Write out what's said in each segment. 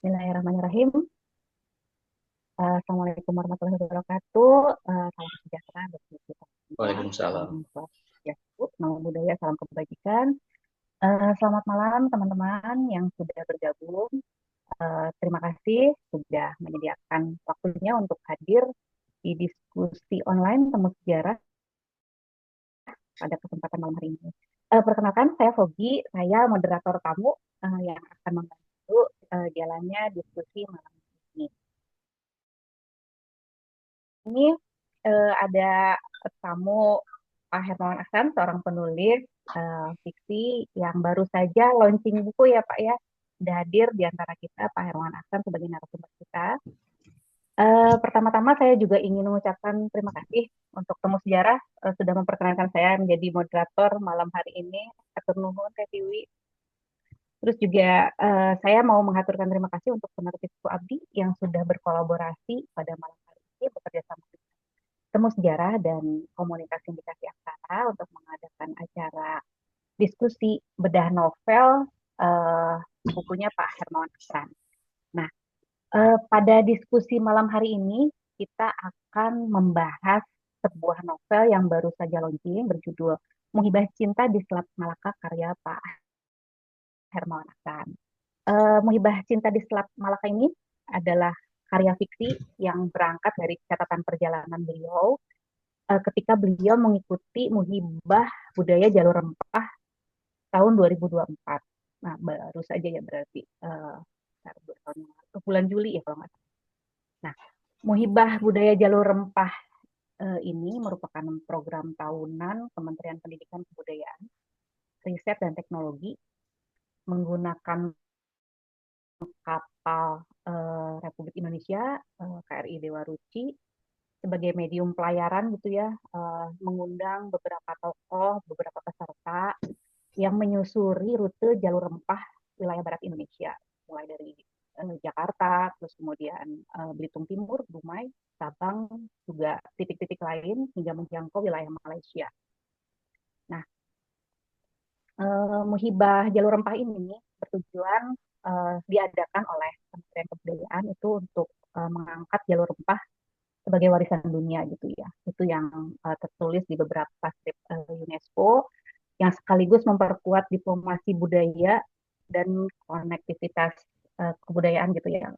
Bismillahirrahmanirrahim. Assalamualaikum warahmatullahi wabarakatuh. Salam sejahtera bagi kita semua. Waalaikumsalam. Salam swastiastu, nama budaya, salam kebajikan. Selamat malam teman-teman yang sudah bergabung. Terima kasih sudah menyediakan waktunya untuk hadir di diskusi online temu sejarah pada kesempatan malam hari ini. Perkenalkan, saya Fogi, saya moderator tamu yang akan membantu jalannya diskusi malam ini. Ini ada tamu Pak Hermawan Aksan, seorang penulis fiksi yang baru saja launching buku ya Pak ya. Sudah hadir di antara kita Pak Hermawan Aksan sebagai narasumber kita. Pertama-tama saya juga ingin mengucapkan terima kasih untuk Temu Sejarah sudah memperkenankan saya menjadi moderator malam hari ini. Atur nuhun Teh Tiwi. Terus juga saya mau mengaturkan terima kasih untuk penerbitku Abdi yang sudah berkolaborasi pada malam hari ini bekerja sama Temu Sejarah dan Komunitas Sindikasi Aksara untuk mengadakan acara diskusi bedah novel uh, bukunya Pak Hermawan Aksan. Nah, pada diskusi malam hari ini kita akan membahas sebuah novel yang baru saja launching berjudul Muhibah Cinta di Selat Malaka karya Pak Hermawan Aksan. Muhibah Cinta di Selat Malaka ini adalah karya fiksi yang berangkat dari catatan perjalanan beliau ketika beliau mengikuti Muhibah Budaya Jalur Rempah tahun 2024. Nah, baru saja ya berarti bulan Juli ya kalau nggak salah. Nah, Muhibah Budaya Jalur Rempah ini merupakan program tahunan Kementerian Pendidikan Kebudayaan, Riset dan Teknologi menggunakan kapal Republik Indonesia KRI Dewa Ruci sebagai medium pelayaran gitu ya, mengundang beberapa tokoh, beberapa peserta yang menyusuri rute jalur rempah wilayah barat Indonesia, mulai dari Jakarta, terus kemudian Belitung Timur, Dumai, Sabang, juga titik-titik lain hingga menjangkau wilayah Malaysia. Nah, Muhibah jalur rempah ini bertujuan diadakan oleh Kementerian Kebudayaan itu untuk mengangkat jalur rempah sebagai warisan dunia gitu ya. Itu yang tertulis di beberapa skrip UNESCO yang sekaligus memperkuat diplomasi budaya dan konektivitas kebudayaan gitu ya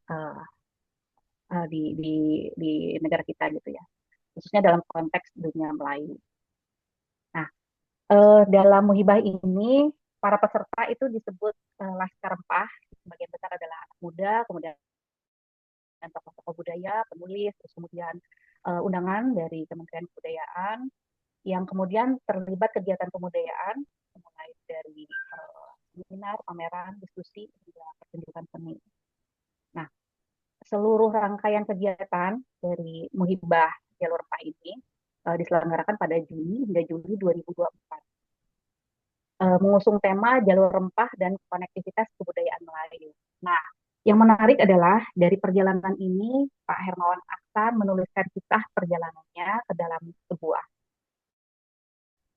di negara kita gitu ya, khususnya dalam konteks dunia Melayu. Nah, dalam Muhibah ini para peserta itu disebut Laskar Rempah, sebagian besar adalah anak muda, kemudian tokoh-tokoh budaya, penulis, terus kemudian undangan dari Kementerian Kebudayaan yang kemudian terlibat kegiatan kebudayaan mulai dari seminar, pameran, diskusi, hingga pertunjukan seni. Nah, seluruh rangkaian kegiatan dari Muhibah Jalur Rempah ini diselenggarakan pada Juni hingga Juli 2024. Mengusung tema jalur rempah dan konektivitas kebudayaan Melayu. Nah, yang menarik adalah dari perjalanan ini Pak Hermawan Aksan menuliskan kisah perjalanannya ke dalam sebuah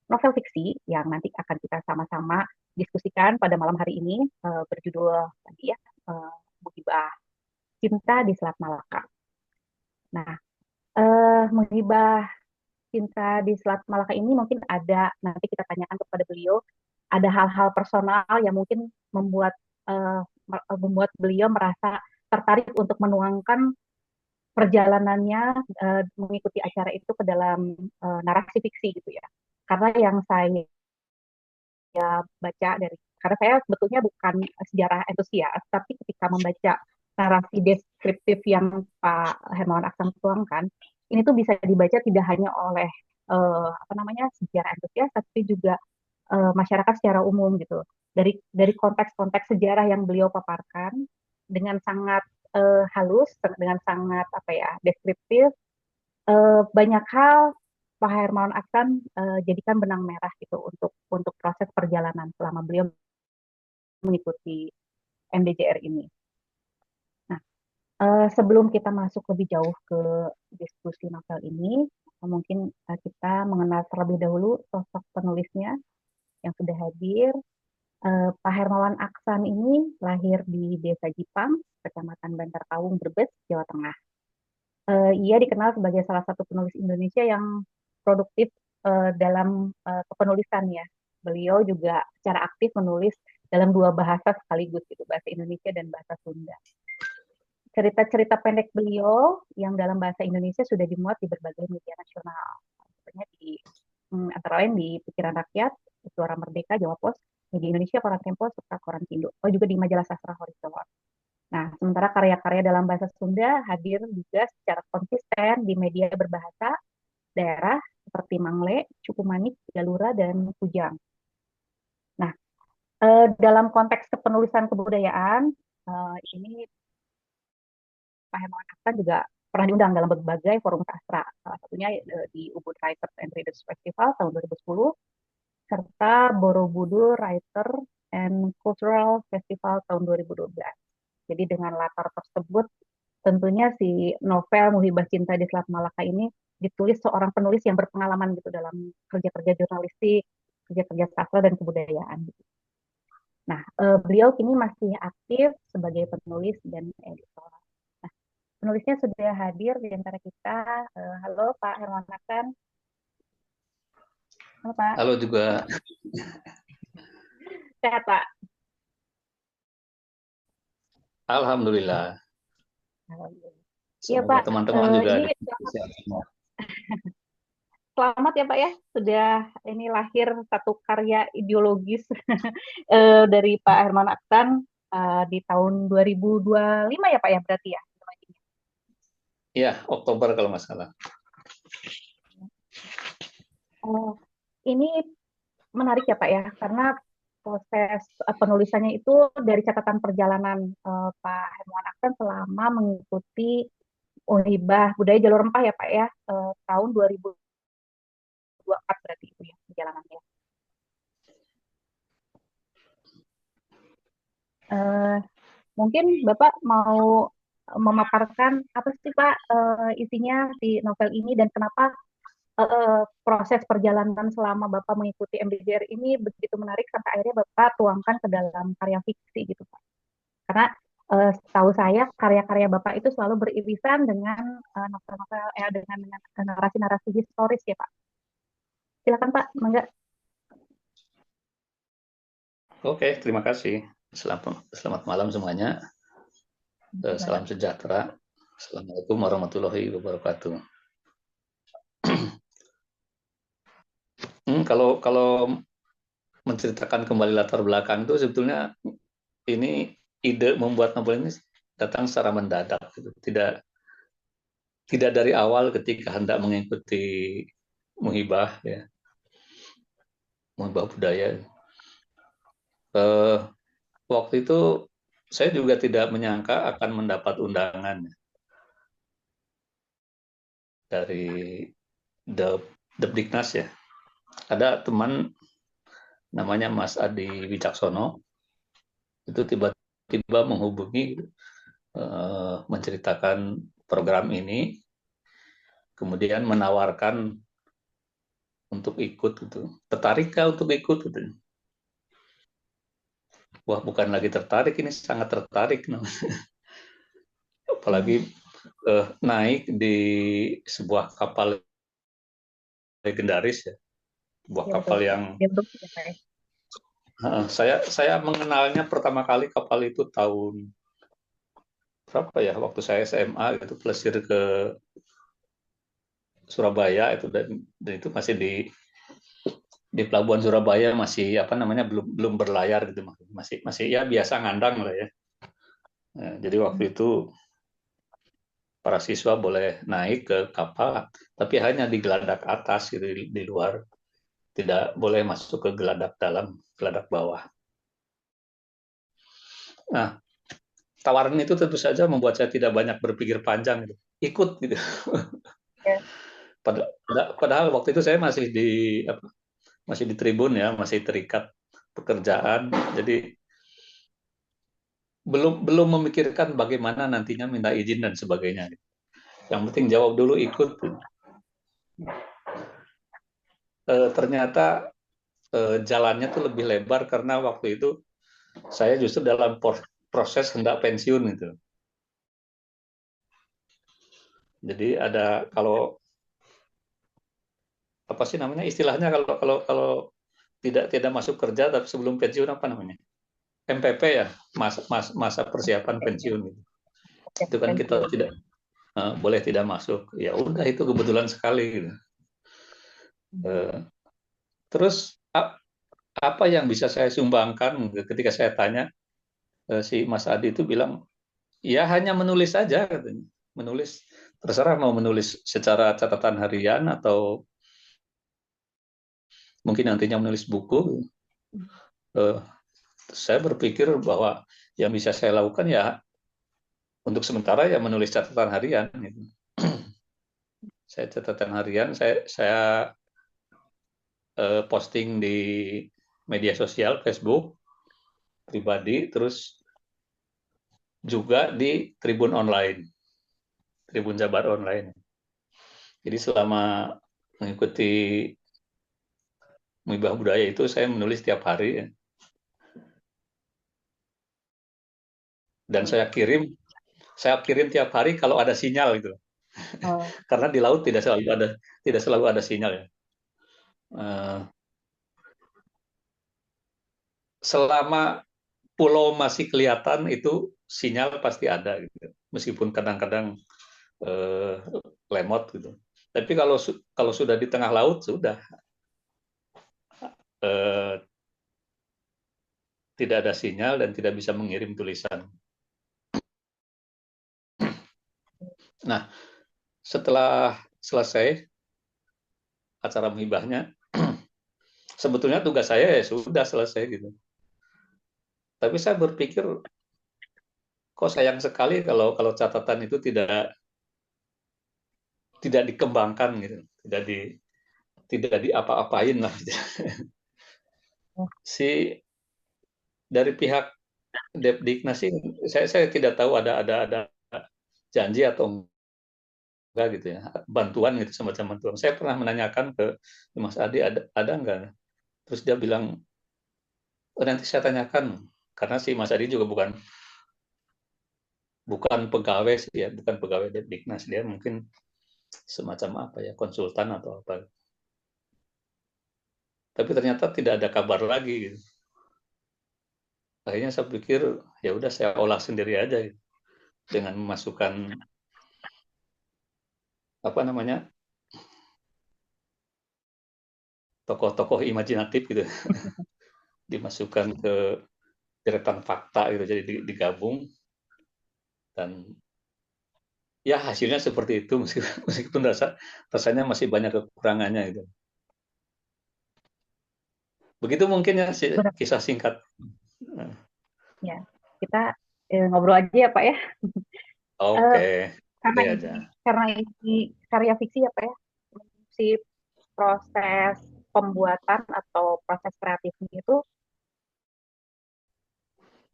novel fiksi yang nanti akan kita sama-sama diskusikan pada malam hari ini berjudul tadi ya Muhibah Cinta di Selat Malaka. Nah, Muhibah Cinta di Selat Malaka ini mungkin ada nanti kita tanyakan kepada beliau ada hal-hal personal yang mungkin uh, membuat beliau merasa tertarik untuk menuangkan perjalanannya mengikuti acara itu ke dalam narasi fiksi gitu ya. Karena yang saya baca dari karena saya sebetulnya bukan sejarah entusias, tapi ketika membaca narasi deskriptif yang Pak Hermawan Aksan tuangkan, ini tuh bisa dibaca tidak hanya oleh apa namanya sejarah entusias, tapi juga masyarakat secara umum gitu. Dari konteks-konteks sejarah yang beliau paparkan dengan sangat halus, dengan sangat apa ya deskriptif, banyak hal Pak Hermawan Aksan jadikan benang merah gitu untuk proses perjalanan selama beliau mengikuti MDJR ini. Nah, sebelum kita masuk lebih jauh ke diskusi novel ini, mungkin kita mengenal terlebih dahulu sosok penulisnya yang sudah hadir. Pak Hermawan Aksan ini lahir di Desa Jipang, Kecamatan Bantar Kaung, Brebes, Jawa Tengah. Ia dikenal sebagai salah satu penulis Indonesia yang produktif dalam kepenulisan ya. Beliau juga secara aktif menulis dalam dua bahasa sekaligus, gitu, bahasa Indonesia dan bahasa Sunda. Cerita-cerita pendek beliau yang dalam bahasa Indonesia sudah dimuat di berbagai media nasional. Sebenarnya di antara lain di Pikiran Rakyat, Suara Merdeka, Jawa Pos, Media Indonesia, Koran Tempo, serta Koran Indo. Oh, juga di majalah Sastra Horizon. Nah, sementara karya-karya dalam bahasa Sunda hadir juga secara konsisten di media berbahasa daerah seperti Mangle, Cukumanik, Galura, dan Kujang. Nah, dalam konteks kepenulisan kebudayaan, ini Pak Hermawan Aksan juga pernah diundang dalam berbagai forum sastra, salah satunya di Ubud Writers and Readers Festival tahun 2010, serta Borobudur Writer and Cultural Festival tahun 2012. Jadi dengan latar tersebut, tentunya si novel Muhibah Cinta di Selat Malaka ini ditulis seorang penulis yang berpengalaman gitu dalam kerja-kerja jurnalistik, kerja-kerja sastra dan kebudayaan. Gitu. Nah, beliau kini masih aktif sebagai penulis dan editor. Nah, penulisnya sudah hadir di antara kita. Halo Pak Herman Aksan. Halo Pak. Halo juga. Sehat Pak. Alhamdulillah. Alhamdulillah. Iya Semoga Pak. teman-teman juga Ini sehat semua. selamat ya Pak ya, sudah ini lahir satu karya ideologis dari Pak Herman Aksan di tahun 2025 ya Pak ya berarti ya. Iya, Oktober kalau nggak salah. Ini menarik ya Pak ya, karena proses penulisannya itu dari catatan perjalanan Pak Herman Aksan selama mengikuti Unibah Budaya Jalur Rempah ya Pak ya, tahun 2024 berarti itu ya perjalanannya. Mungkin Bapak mau memaparkan apa sih Pak isinya di novel ini dan kenapa proses perjalanan selama Bapak mengikuti MBJR ini begitu menarik sampai akhirnya Bapak tuangkan ke dalam karya fiksi gitu Pak. Karena setahu saya karya-karya Bapak itu selalu beririsan dengan novel-novel dengan narasi-narasi historis ya Pak. Silakan Pak, mangga. Oke, terima kasih. Selamat malam semuanya. Salam sejahtera. Assalamualaikum warahmatullahi wabarakatuh. Kalau menceritakan kembali latar belakang itu sebetulnya ini ide membuat novel ini datang secara mendadak. Gitu. Tidak dari awal ketika hendak mengikuti Muhibah ya, Muhibah budaya. Waktu itu saya juga tidak menyangka akan mendapat undangan dari Depdiknas ya. Ada teman namanya Mas Adi Wicaksono, itu tiba-tiba menghubungi menceritakan program ini, kemudian menawarkan untuk ikut gitu. Tertarikkah untuk ikut gitu. Wah, bukan lagi tertarik, ini sangat tertarik. Apalagi naik di sebuah kapal legendaris ya. Sebuah Ya betul. kapal yang saya mengenalnya pertama kali kapal itu tahun berapa ya, waktu saya SMA itu plesir ke Surabaya itu, dan itu masih di pelabuhan Surabaya, masih apa namanya, belum berlayar gitu, masih ya biasa ngandang lah ya. Nah, jadi waktu itu para siswa boleh naik ke kapal tapi hanya di geladak atas gitu, di luar, tidak boleh masuk ke geladak dalam, geladak bawah. Nah, tawaran itu tentu saja membuat saya tidak banyak berpikir panjang gitu. Ikut gitu. Ya. Padahal waktu itu saya masih di tribun ya, masih terikat pekerjaan, jadi belum memikirkan bagaimana nantinya minta izin dan sebagainya. Yang penting jawab dulu, ikut. Ternyata jalannya tuh lebih lebar karena waktu itu saya justru dalam proses hendak pensiun itu. Jadi ada kalau apa sih namanya istilahnya kalau kalau kalau tidak tidak masuk kerja tapi sebelum pensiun apa namanya? MPP ya, masa persiapan pensiun gitu. Oke, Itu kan kita pensiun. tidak boleh tidak masuk. Ya udah itu kebetulan sekali gitu. Terus apa yang bisa saya sumbangkan ketika saya tanya si Mas Adi itu bilang ya hanya menulis saja katanya. Menulis terserah mau menulis secara catatan harian atau mungkin nantinya menulis buku. Eh, saya berpikir bahwa yang bisa saya lakukan ya untuk sementara ya menulis catatan harian. Gitu. Saya catatan harian, saya posting di media sosial, Facebook pribadi, terus juga di Tribun Online, Tribun Jabar Online. Jadi selama mengikuti Muibah Budaya itu saya menulis tiap hari ya. Dan saya kirim tiap hari kalau ada sinyal gitu. Oh, Karena di laut tidak selalu ada sinyal ya. Uh, selama pulau masih kelihatan itu sinyal pasti ada gitu. Meskipun kadang-kadang uh, lemot gitu. Tapi kalau sudah di tengah laut sudah uh, tidak ada sinyal dan tidak bisa mengirim tulisan. Nah, setelah selesai acara menghibahnya, sebetulnya tugas saya ya sudah selesai gitu. Tapi saya berpikir kok sayang sekali kalau kalau catatan itu tidak dikembangkan gitu, tidak diapa-apain lah. Gitu. Si dari pihak Depdiknas sih, saya tidak tahu ada janji atau enggak gitu ya, bantuan gitu semacam bantuan. Saya pernah menanyakan ke Mas Adi ada enggak? Terus dia bilang, oh, nanti saya tanyakan karena si Mas Adi juga bukan bukan pegawai sih ya, bukan pegawai Depdiknas, dia mungkin semacam apa ya, konsultan atau apa. Tapi ternyata tidak ada kabar lagi gitu. Akhirnya saya pikir ya udah saya olah sendiri aja gitu. Dengan memasukkan apa namanya tokoh-tokoh imajinatif gitu, dimasukkan ke deretan fakta gitu, jadi digabung dan ya hasilnya seperti itu meskipun rasanya masih banyak kekurangannya gitu. Begitu mungkin ya benar. kisah singkat. Ya, kita ngobrol aja ya Pak ya. Eh, Oke, karena santai ini aja. karena ini karya fiksi ya Pak ya. Si proses pembuatan atau proses kreatifnya itu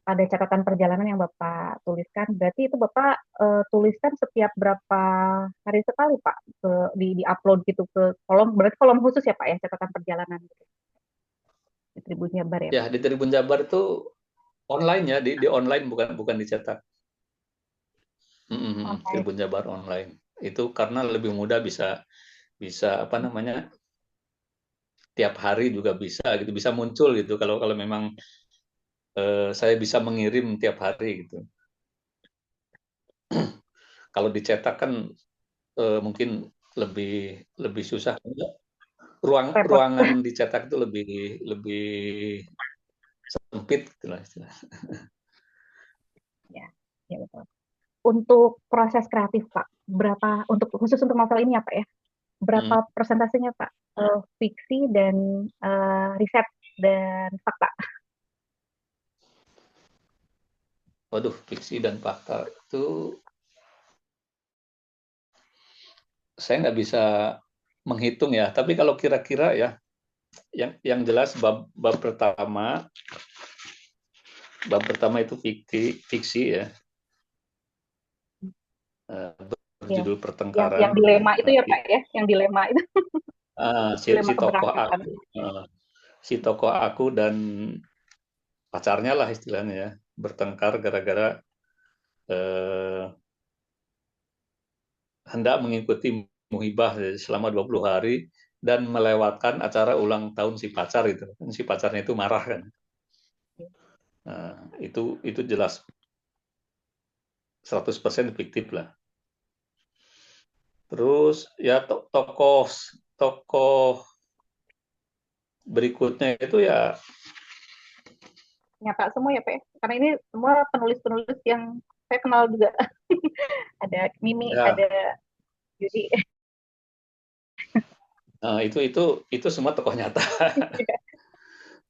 ada catatan perjalanan yang Bapak tuliskan. Berarti itu Bapak tuliskan setiap berapa hari sekali Pak di upload gitu ke kolom. Berarti kolom khusus ya Pak ya catatan perjalanan gitu. Di Tribun Jabar ya Ya Pak. di Tribun Jabar itu online ya, di online bukan bukan dicetak. Online. Tribun Jabar online itu karena lebih mudah, bisa bisa apa namanya tiap hari juga bisa gitu, bisa muncul gitu kalau kalau memang saya bisa mengirim tiap hari gitu. Kalau dicetak kan mungkin lebih lebih susah. Repot. Ruangan dicetak itu lebih lebih sempit gitu lah istilah. Ya, ya betul. Untuk proses kreatif Pak, berapa untuk khusus untuk novel ini ya Pak ya? Hmm. Berapa persentasenya Pak? Fiksi dan riset dan fakta. Waduh, fiksi dan fakta itu saya nggak bisa menghitung ya. Tapi kalau kira-kira ya, yang jelas bab pertama itu fiksi ya, Ya, berjudul yang Pertengkaran. dilema itu Nah, ya Pak ya, yang dilema itu, si dilema tokoh keberangkatan. uh, si tokoh aku dan pacarnya lah istilahnya ya, bertengkar gara-gara eh, hendak mengikuti muhibah selama 20 hari dan melewatkan acara ulang tahun si pacar itu. Si pacarnya itu marah kan. Nah, itu jelas 100% fiktif lah. Terus ya tokoh tokoh berikutnya itu ya Nyata semua ya Pak ya? Karena ini semua penulis-penulis yang saya kenal juga. Ada Mimi, ya ada Yudi. itu semua tokoh nyata.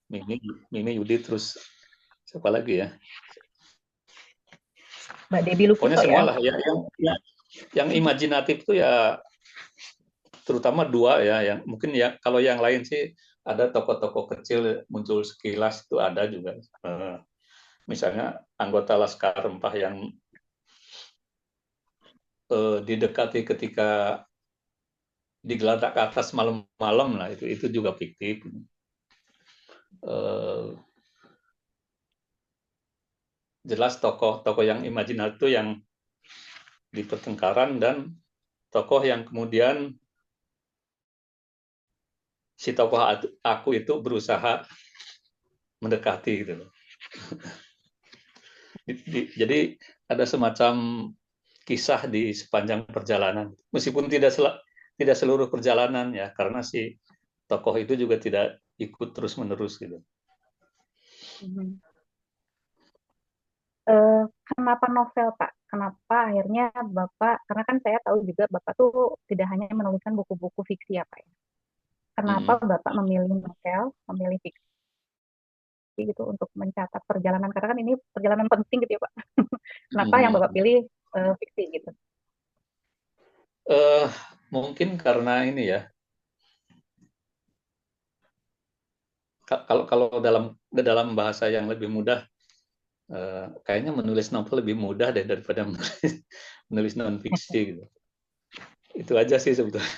Mimi Mimi Yudi terus siapa lagi ya? Mbak Debbie Pokoknya Lukito semua ya. lah ya, yang imajinatif itu ya terutama dua ya yang mungkin ya kalau yang lain sih ada tokoh-tokoh kecil muncul sekilas itu ada juga. Misalnya anggota Laskar Rempah yang didekati ketika digeladak ke atas malam-malam lah itu juga fiktif. Eh, Jelas tokoh-tokoh yang imajinatif itu yang di pertengkaran dan tokoh yang kemudian si tokoh aku itu berusaha mendekati gitu loh. Jadi ada semacam kisah di sepanjang perjalanan. Meskipun tidak seluruh perjalanan ya, karena si tokoh itu juga tidak ikut terus-menerus gitu. Mhm. Kenapa novel Pak? Kenapa akhirnya Bapak, karena kan saya tahu juga Bapak tuh tidak hanya menuliskan buku-buku fiksi ya Pak ya. Kenapa Mm-mm. Bapak memilih novel, memilih fiksi gitu untuk mencatat perjalanan? Karena kan ini perjalanan penting gitu ya Pak. Kenapa yang Bapak Mm-mm. pilih fiksi gitu? Eh, Mungkin karena ini ya, kalau kalau dalam bahasa yang lebih mudah, kayaknya menulis novel lebih mudah daripada menulis non fiksi gitu. Itu aja sih sebetulnya.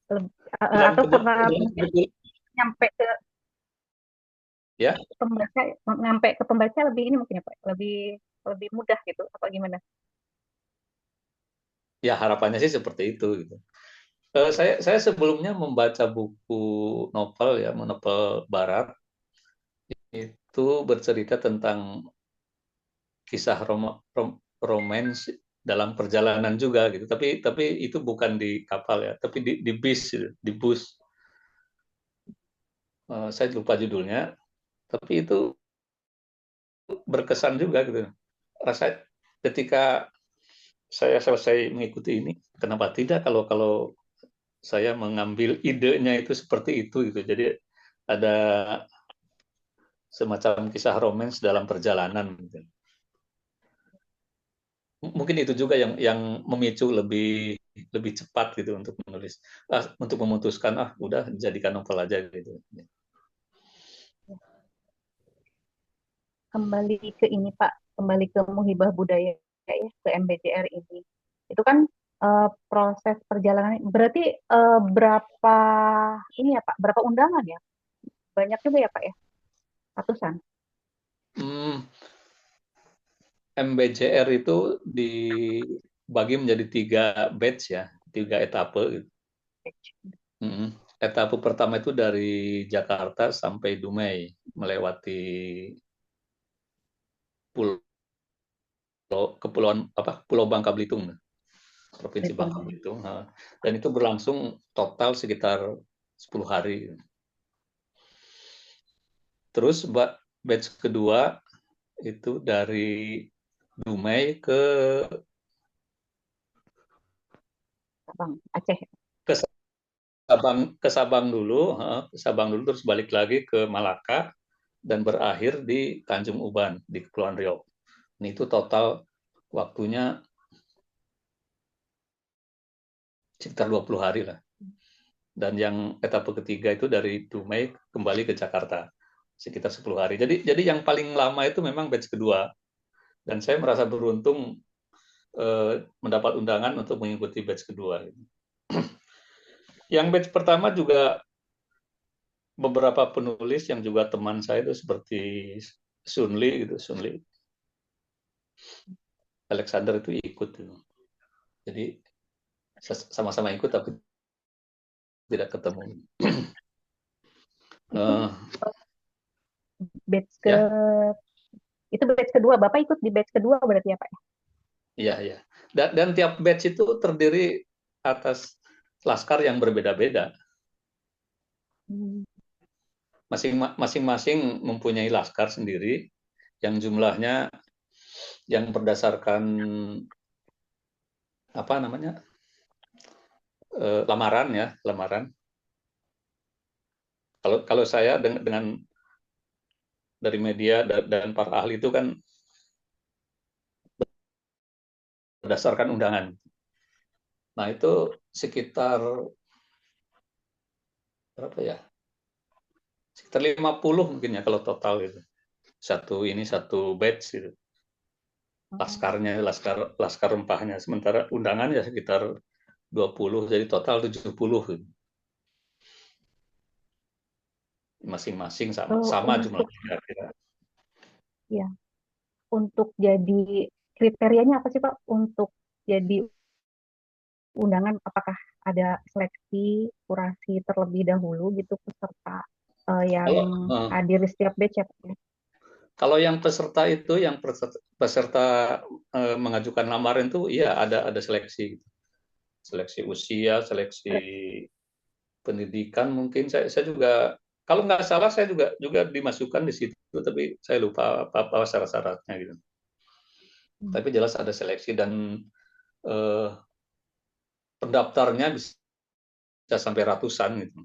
Dan Atau karena kebetulan nyampe ke ya, pembaca, nyampe ke pembaca lebih ini mungkin ya Pak, lebih lebih mudah gitu, apa gimana? ya harapannya sih seperti itu gitu. Saya sebelumnya membaca buku novel ya, novel barat itu bercerita tentang kisah romance dalam perjalanan juga gitu. Tapi itu bukan di kapal ya, tapi di bis gitu, di bus. Saya lupa judulnya, tapi itu berkesan juga gitu. Rasa ketika saya selesai mengikuti ini, kenapa tidak kalau kalau saya mengambil idenya itu seperti itu gitu. Jadi ada semacam kisah romance dalam perjalanan. Gitu. Mungkin itu juga yang memicu lebih cepat gitu untuk menulis, untuk memutuskan udah jadikan novel aja gitu. Kembali ke ini Pak, kembali ke Muhibah Budaya ya, ke MBJR ini. Itu kan proses perjalanan berarti berapa ini ya Pak, berapa undangan ya? Banyak juga ya Pak ya, ratusan. Hmm, MBJR itu dibagi menjadi 3 batch ya, 3 etape. Gitu. Etape pertama itu dari Jakarta sampai Dumai, melewati pulau kepulauan Pulau Bangka Belitung, Provinsi Bangka Belitung. Belitung. Dan itu berlangsung total sekitar 10 hari. Terus batch kedua itu dari Dumai Bang Aceh. ke Sabang dulu, terus balik lagi ke Malaka dan berakhir di Tanjung Uban di Kepulauan Riau. Ini itu total waktunya sekitar 20 hari lah. Dan yang etape ketiga itu dari Dumai kembali ke Jakarta sekitar 10 hari. Jadi yang paling lama itu memang batch kedua. Dan saya merasa beruntung mendapat undangan untuk mengikuti batch kedua. Yang batch pertama juga beberapa penulis yang juga teman saya itu seperti Sunli gitu, Sunli Alexander itu ikut gitu. Jadi sama-sama ikut tapi tidak ketemu. Itu uh, batch ke ya, itu batch kedua. Bapak ikut di batch kedua berarti ya Pak? iya, iya. Dan tiap batch itu terdiri atas laskar yang berbeda-beda. Hmm. Masing-masing mempunyai laskar sendiri yang jumlahnya yang berdasarkan apa namanya lamaran ya, lamaran. Kalau saya dengan dari media dan para ahli itu kan berdasarkan undangan. Nah itu sekitar berapa ya? Sekitar 50 mungkin ya kalau total itu. Satu batch itu. Laskarnya, laskar rempahnya. Sementara undangan ya sekitar 20, jadi total 70 gitu. Masing-masing sama Untuk jumlahnya kira-kira. ya, untuk jadi kriterianya apa sih Pak untuk jadi undangan? Apakah ada seleksi, kurasi terlebih dahulu gitu peserta yang Kalau hadir di setiap batch ya Pak? kalau yang peserta itu, yang peserta mengajukan lamaran itu, iya ada seleksi, seleksi usia, seleksi pendidikan mungkin. Saya juga, kalau nggak salah saya juga dimasukkan di situ, tapi saya lupa apa syarat-syaratnya gitu. Hmm. Tapi jelas ada seleksi dan eh, pendaftarnya bisa sampai ratusan gitu.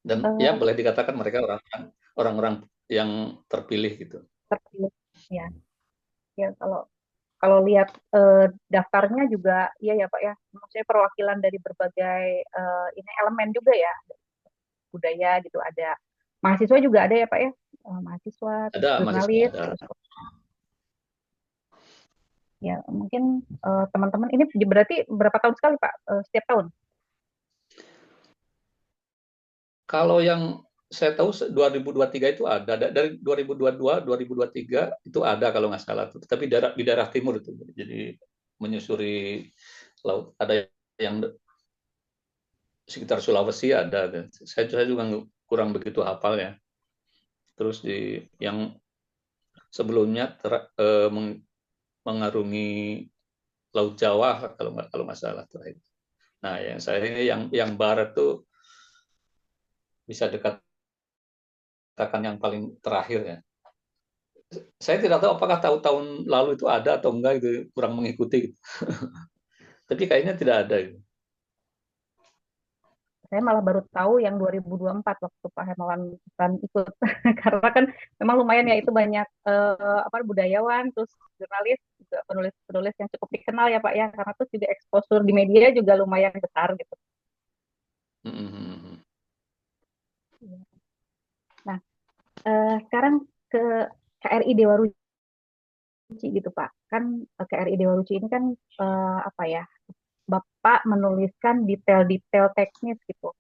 Dan ya Eh, boleh dikatakan mereka orang-orang yang terpilih gitu. Terpilih ya, ya kalau kalau lihat daftarnya juga iya ya Pak ya, maksudnya perwakilan dari berbagai ini elemen juga ya, budaya gitu, ada mahasiswa juga ada ya Pak ya. Mahasiswa, terus Ada mahasiswa jurnalis, ada. terus ya mungkin teman-teman ini berarti berapa tahun sekali Pak? Setiap tahun? Kalau yang saya tahu 2023 itu ada dari 2022 2023 itu ada kalau nggak salah, tapi di daerah timur itu, jadi menyusuri laut. Ada yang sekitar Sulawesi ada. Saya juga kurang begitu hafal ya. Terus yang sebelumnya mengarungi Laut Jawa kalau nggak salah terakhir. Nah, yang saya ini yang barat tuh bisa dikatakan yang paling terakhir ya. Saya tidak tahu apakah tahun-tahun lalu itu ada atau enggak, itu kurang mengikuti. Tapi kayaknya tidak ada. Gitu. Saya malah baru tahu yang 2024 waktu Pak Hermawan kan ikut. Karena kan memang lumayan ya itu banyak apa budayawan, terus jurnalis, juga penulis-penulis yang cukup dikenal ya Pak ya. Karena terus juga exposure di media juga lumayan besar gitu. Nah, sekarang ke KRI Dewa Ruci gitu Pak. Kan KRI Dewa Ruci ini kan apa ya? Bapak menuliskan detail-detail teknis gitu.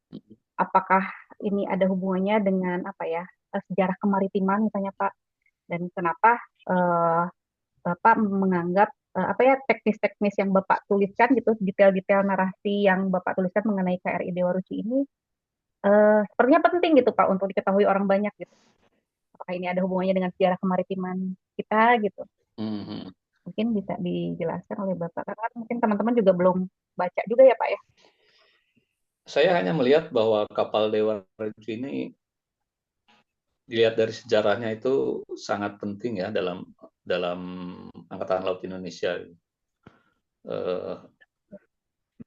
Apakah ini ada hubungannya dengan apa ya? Sejarah kemaritiman misalnya Pak? Dan kenapa eh, Bapak menganggap apa ya teknis-teknis yang Bapak tuliskan gitu, detail-detail narasi yang Bapak tuliskan mengenai KRI Dewa Ruci ini sepertinya penting gitu Pak untuk diketahui orang banyak gitu. Apakah ini ada hubungannya dengan sejarah kemaritiman kita gitu? Mm-hmm. Mungkin bisa dijelaskan oleh Bapak karena kan mungkin teman-teman juga belum baca juga ya Pak ya. Saya hanya melihat bahwa kapal Dewa Ruci ini dilihat dari sejarahnya itu sangat penting ya dalam dalam Angkatan Laut Indonesia.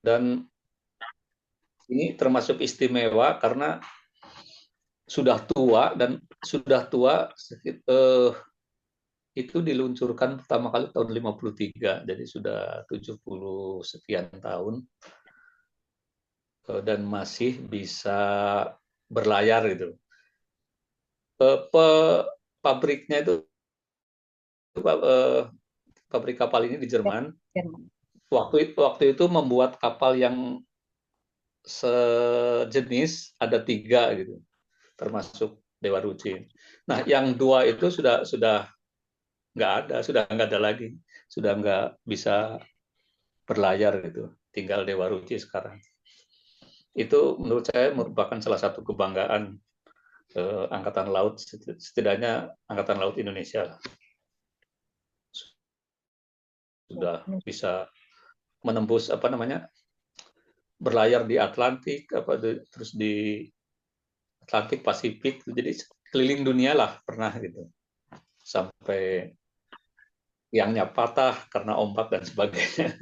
Dan ini termasuk istimewa karena sudah tua dan sudah tua itu diluncurkan pertama kali tahun 53, jadi sudah 70 sekian tahun dan masih bisa berlayar gitu. Pabriknya itu pabrik kapal ini di Ya, Jerman. Jerman. Waktu itu membuat kapal yang sejenis ada 3 gitu, termasuk Dewa Ruci. Nah, yang 2 itu sudah nggak ada, sudah nggak ada lagi, sudah nggak bisa berlayar gitu. Tinggal Dewa Ruci sekarang. Itu menurut saya merupakan salah satu kebanggaan Angkatan Laut, setidaknya Angkatan Laut Indonesia sudah bisa menembus apa namanya, berlayar di Atlantik, terus di Atlantik Pasifik, jadi keliling dunia lah pernah gitu, sampai tiangnya patah karena ombak dan sebagainya.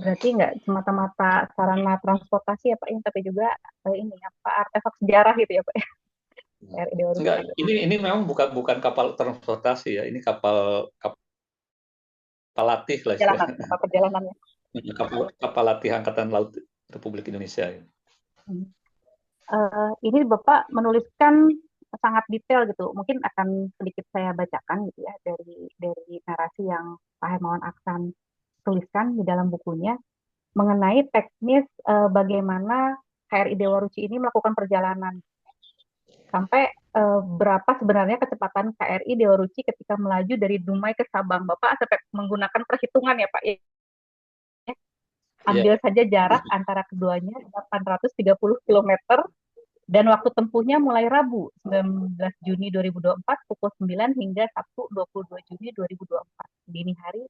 Berarti nggak semata-mata sarana transportasi ya Pak, ya, tapi juga ini apa artefak sejarah gitu ya Pak ya, KRI Dewa Ruchi Enggak, juga. ini memang bukan kapal transportasi ya, ini kapal latih lah Perjalanan, istilahnya. apa perjalanannya. Kapal latih Angkatan Laut Republik Indonesia. Hmm. Ini Bapak menuliskan sangat detail gitu. Mungkin akan sedikit saya bacakan gitu ya dari narasi yang Pak Hermawan Aksan tuliskan di dalam bukunya mengenai teknis bagaimana KRI Dewa Ruchi ini melakukan perjalanan sampai berapa sebenarnya kecepatan KRI Dewa Ruchi ketika melaju dari Dumai ke Sabang. Bapak sampai menggunakan perhitungan ya Pak, ya. Iya. Ambil saja jarak antara keduanya 830 km dan waktu tempuhnya mulai Rabu 19 Juni 2024 pukul 9 hingga Sabtu 22 Juni 2024 dini hari.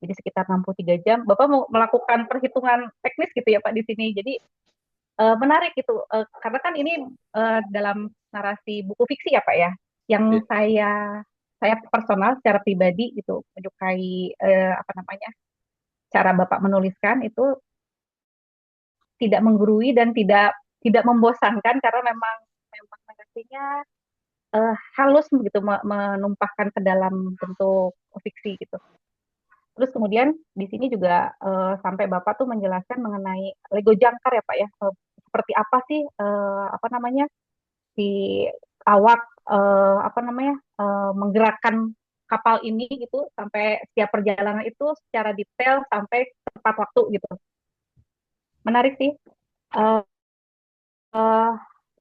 Jadi sekitar 63 jam. Bapak mau melakukan perhitungan teknis gitu ya Pak di sini. Jadi menarik gitu karena kan ini dalam narasi buku fiksi ya Pak ya, yang Iya. saya personal secara pribadi gitu menyukai apa namanya cara Bapak menuliskan itu tidak menggurui dan tidak tidak membosankan karena memang memang narasinya halus begitu menumpahkan ke dalam bentuk fiksi gitu. Terus kemudian di sini juga sampai Bapak tuh menjelaskan mengenai Lego jangkar ya Pak ya. Seperti apa sih apa namanya si awak apa namanya menggerakkan kapal ini gitu sampai setiap perjalanan itu secara detail sampai tepat waktu gitu. Menarik sih. Uh, uh,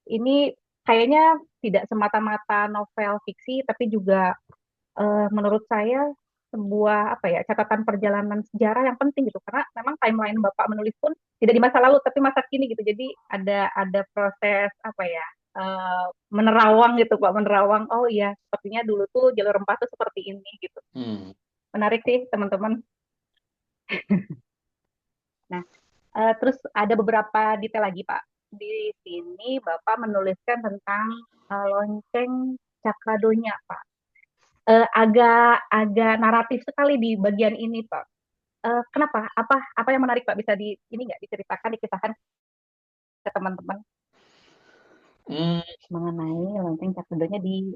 ini kayaknya tidak semata-mata novel fiksi, tapi juga menurut saya sebuah apa ya catatan perjalanan sejarah yang penting gitu karena memang timeline Bapak menulis pun tidak di masa lalu tapi masa kini gitu jadi ada proses apa ya menerawang gitu Pak menerawang oh iya sepertinya dulu tuh jalur rempah tuh seperti ini gitu Hmm. menarik sih teman-teman. Nah terus ada beberapa detail lagi Pak di sini Bapak menuliskan tentang lonceng Cakradonya Pak. Agak agak naratif sekali di bagian ini Pak. Kenapa? Apa yang menarik Pak? Bisa di ini nggak diceritakan, dikisahkan ke teman-teman Hmm, mengenai lonceng Cakradonya di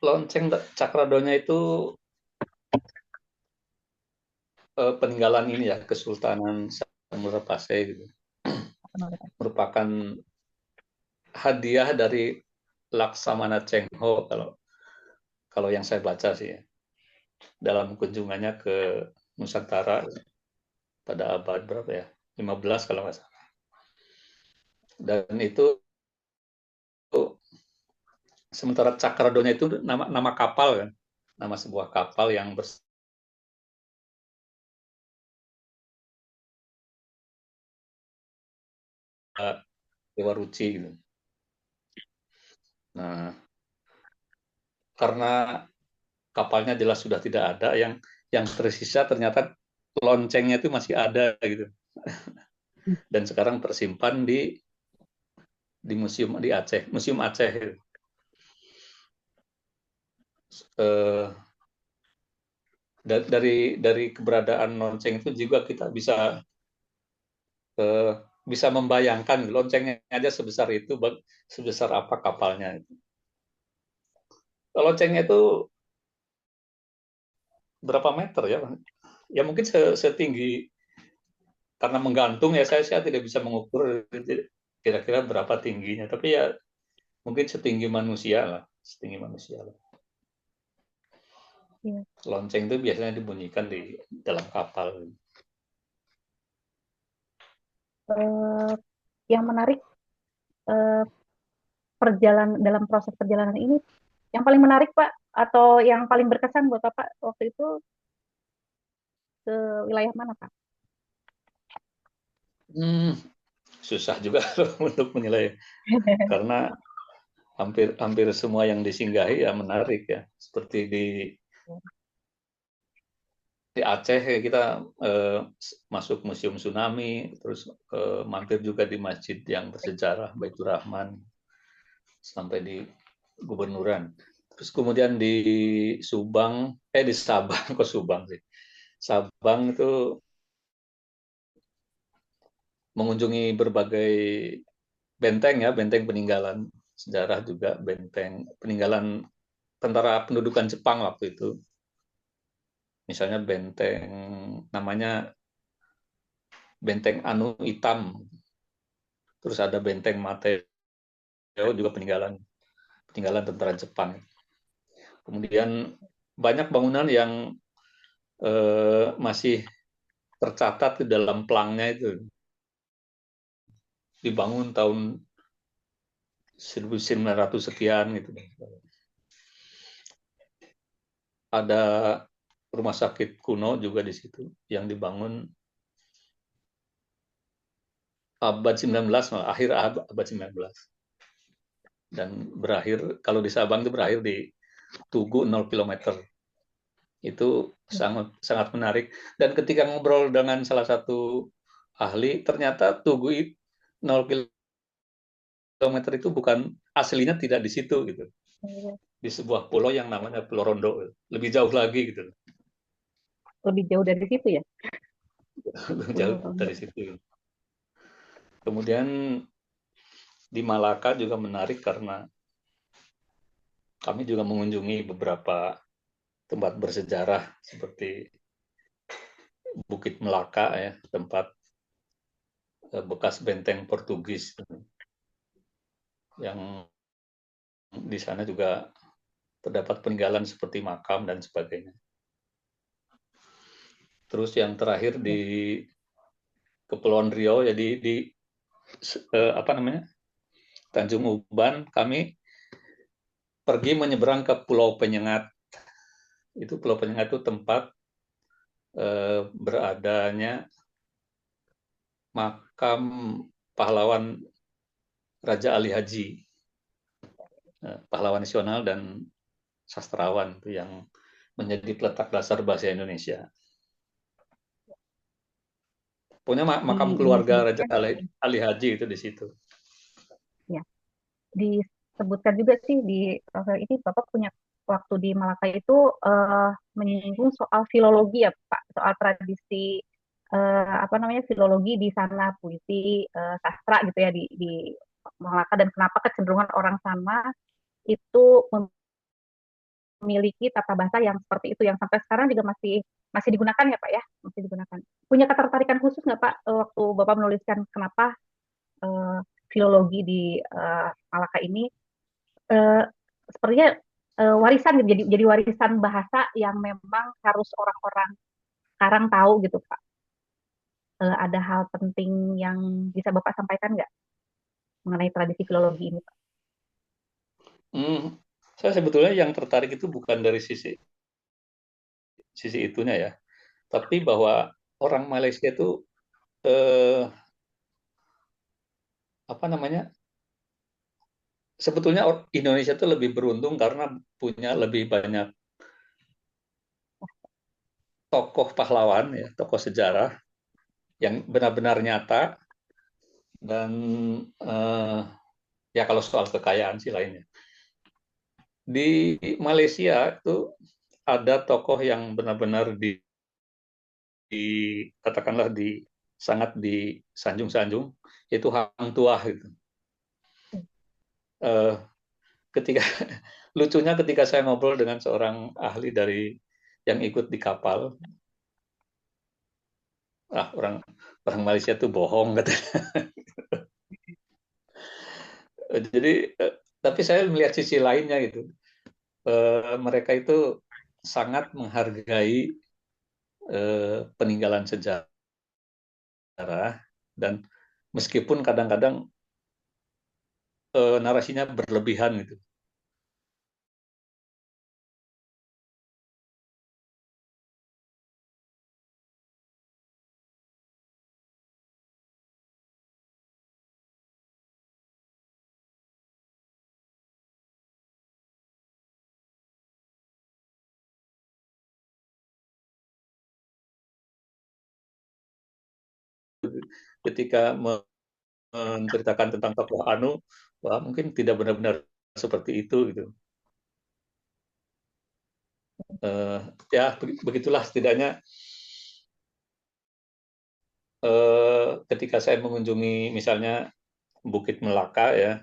lonceng Cakradonya itu peninggalan ini ya, Kesultanan Samudra Pasai gitu. Merupakan hadiah dari Laksamana Cheng Ho kalau kalau yang saya baca sih ya, dalam kunjungannya ke Nusantara pada abad berapa ya? 15 kalau nggak salah. Dan itu sementara Cakradonya itu nama kapal kan, nama sebuah kapal yang Dewa Ruci gitu. Nah, karena kapalnya jelas sudah tidak ada, yang tersisa ternyata loncengnya itu masih ada gitu. Dan sekarang tersimpan di museum di Aceh, museum Aceh. Eh, dari keberadaan lonceng itu juga kita eh, bisa membayangkan loncengnya aja sebesar itu, sebesar apa kapalnya. Loncengnya itu berapa meter ya? Ya mungkin setinggi, karena menggantung ya saya tidak bisa mengukur kira-kira berapa tingginya, tapi ya mungkin setinggi manusia lah, setinggi manusia lah. ya, Lonceng itu biasanya dibunyikan di dalam kapal. eh, yang menarik eh, dalam proses perjalanan ini, yang paling menarik Pak, atau yang paling berkesan buat Bapak waktu itu ke wilayah mana Pak? Hmm, susah juga untuk menilai karena hampir hampir semua yang disinggahi ya menarik ya. Seperti di Aceh kita masuk Museum Tsunami, terus mampir juga di masjid yang bersejarah Baitur Rahman sampai di Gubernuran. Terus kemudian di Subang, di Sabang, kok Subang sih? Sabang itu mengunjungi berbagai benteng ya, benteng peninggalan sejarah juga, benteng peninggalan tentara pendudukan Jepang waktu itu. Misalnya benteng namanya Benteng Anu Hitam, terus ada Benteng Mateo juga peninggalan peninggalan tentara Jepang. Kemudian banyak bangunan yang masih tercatat di dalam pelangnya itu dibangun tahun 1900 sekian gitu. Ada rumah sakit kuno juga di situ yang dibangun abad 19, akhir abad 19. Dan berakhir, kalau di Sabang itu berakhir di Tugu 0 kilometer. Itu sangat sangat menarik. Dan ketika ngobrol dengan salah satu ahli, ternyata Tugu 0 kilometer itu bukan aslinya tidak di situ gitu. Di sebuah pulau yang namanya Pulau Rondo, lebih jauh lagi gitu. Lebih jauh dari situ ya, Lebih jauh Pulau Rondo. dari situ. Kemudian di Malaka juga menarik karena kami juga mengunjungi beberapa tempat bersejarah seperti Bukit Melaka ya, tempat bekas benteng Portugis yang di sana juga terdapat peninggalan seperti makam dan sebagainya. Terus yang terakhir di Kepulauan Riau, jadi di apa namanya Tanjung Uban, kami pergi menyeberang ke Pulau Penyengat. Itu Pulau Penyengat itu tempat beradanya makam pahlawan Raja Ali Haji, pahlawan nasional dan sastrawan itu yang menjadi peletak dasar bahasa Indonesia. Punya makam keluarga Raja Disebutkan Ali Haji itu di situ. ya, disebutkan juga sih di profil ini Bapak punya waktu di Malaka itu menyinggung soal filologi ya Pak, soal tradisi apa namanya filologi di sana, puisi, sastra gitu ya di Malaka, dan kenapa kecenderungan orang sana itu memiliki tata bahasa yang seperti itu, yang sampai sekarang juga masih masih digunakan ya Pak ya, masih digunakan. Punya ketertarikan khusus nggak Pak waktu Bapak menuliskan kenapa eh, filologi di Malaka ini eh, sepertinya warisan gitu, jadi warisan bahasa yang memang harus orang-orang sekarang tahu gitu Pak. Ada hal penting yang bisa Bapak sampaikan nggak mengenai tradisi filologi ini Pak? Hmm, saya sebetulnya yang tertarik itu bukan dari sisi sisi itunya ya, tapi bahwa orang Malaysia itu eh, apa namanya sebetulnya Indonesia itu lebih beruntung karena punya lebih banyak tokoh pahlawan ya, tokoh sejarah yang benar-benar nyata dan eh, ya kalau soal kekayaan sih lainnya. Di Malaysia itu ada tokoh yang benar-benar di katakanlah di sangat disanjung-sanjung, yaitu Hang Tuah gitu. Eh, ketika lucunya ketika saya ngobrol dengan seorang ahli dari yang ikut di kapal, orang orang Malaysia tuh bohong katanya. Jadi tapi saya melihat sisi lainnya gitu. Mereka itu sangat menghargai peninggalan sejarah dan meskipun kadang-kadang narasinya berlebihan gitu. Ketika menceritakan tentang tokoh Anu, wah mungkin tidak benar-benar seperti itu gitu. Ya begitulah setidaknya ketika saya mengunjungi misalnya Bukit Melaka ya,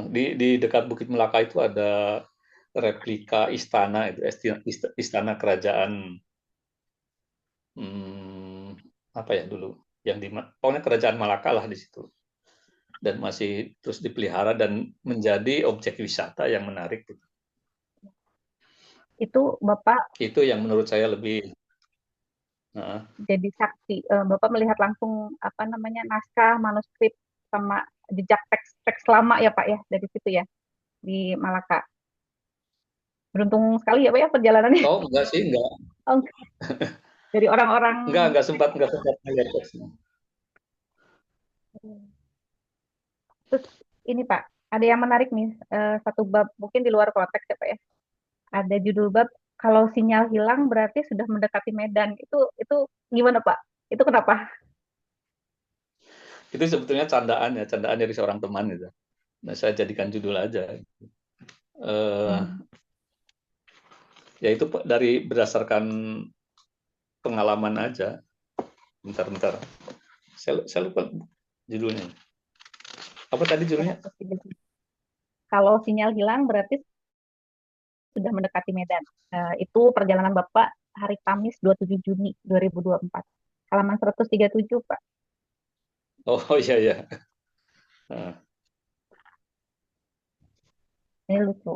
di dekat Bukit Melaka itu ada replika istana itu, istana kerajaan, apa ya dulu yang di pokoknya kerajaan Malaka lah di situ, dan masih terus dipelihara dan menjadi objek wisata yang menarik gitu. Itu Bapak Itu yang menurut saya lebih jadi saksi, Bapak melihat langsung apa namanya naskah, manuskrip sama jejak teks-teks lama ya Pak ya dari situ ya di Malaka. Beruntung sekali ya Pak ya perjalanannya. oh enggak sih Oh, dari orang-orang. enggak sempat melihat teksnya. Terus ini Pak, ada yang menarik nih, satu bab mungkin di luar konteks ya Pak ya. Ada judul bab kalau sinyal hilang berarti sudah mendekati Medan. Itu gimana Pak? Itu kenapa? Itu sebetulnya candaan ya, candaan dari seorang teman gitu. Nah, saya jadikan judul aja. Hmm. Ya itu dari berdasarkan pengalaman aja. Bentar. Saya lupa judulnya. Apa tadi judulnya? Kalau sinyal hilang berarti sudah mendekati Medan. Itu perjalanan Bapak hari Kamis 27 Juni 2024. Halaman 137, Pak. Oh iya ya. Nah, Ini lucu.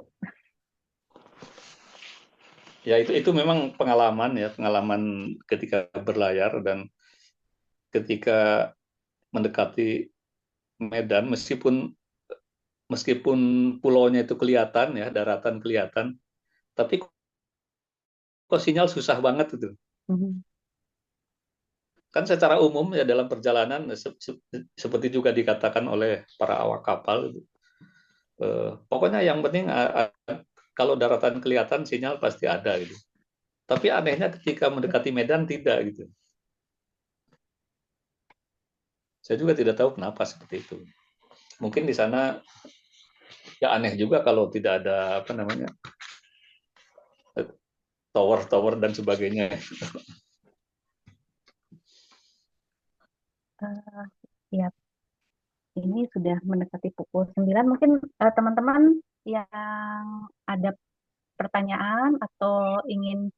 ya itu memang pengalaman ya, pengalaman ketika berlayar dan ketika mendekati Medan, meskipun pulaunya itu kelihatan ya, daratan kelihatan, tapi kok sinyal susah banget itu. Mhm. Kan secara umum ya dalam perjalanan seperti juga dikatakan oleh para awak kapal, pokoknya yang penting kalau daratan kelihatan sinyal pasti ada gitu. Tapi anehnya ketika mendekati Medan tidak gitu. Saya juga tidak tahu kenapa seperti itu. Mungkin di sana ya aneh juga kalau tidak ada apa namanya tower-tower dan sebagainya. Ya, ini sudah mendekati pukul 9. Mungkin teman-teman yang ada pertanyaan atau ingin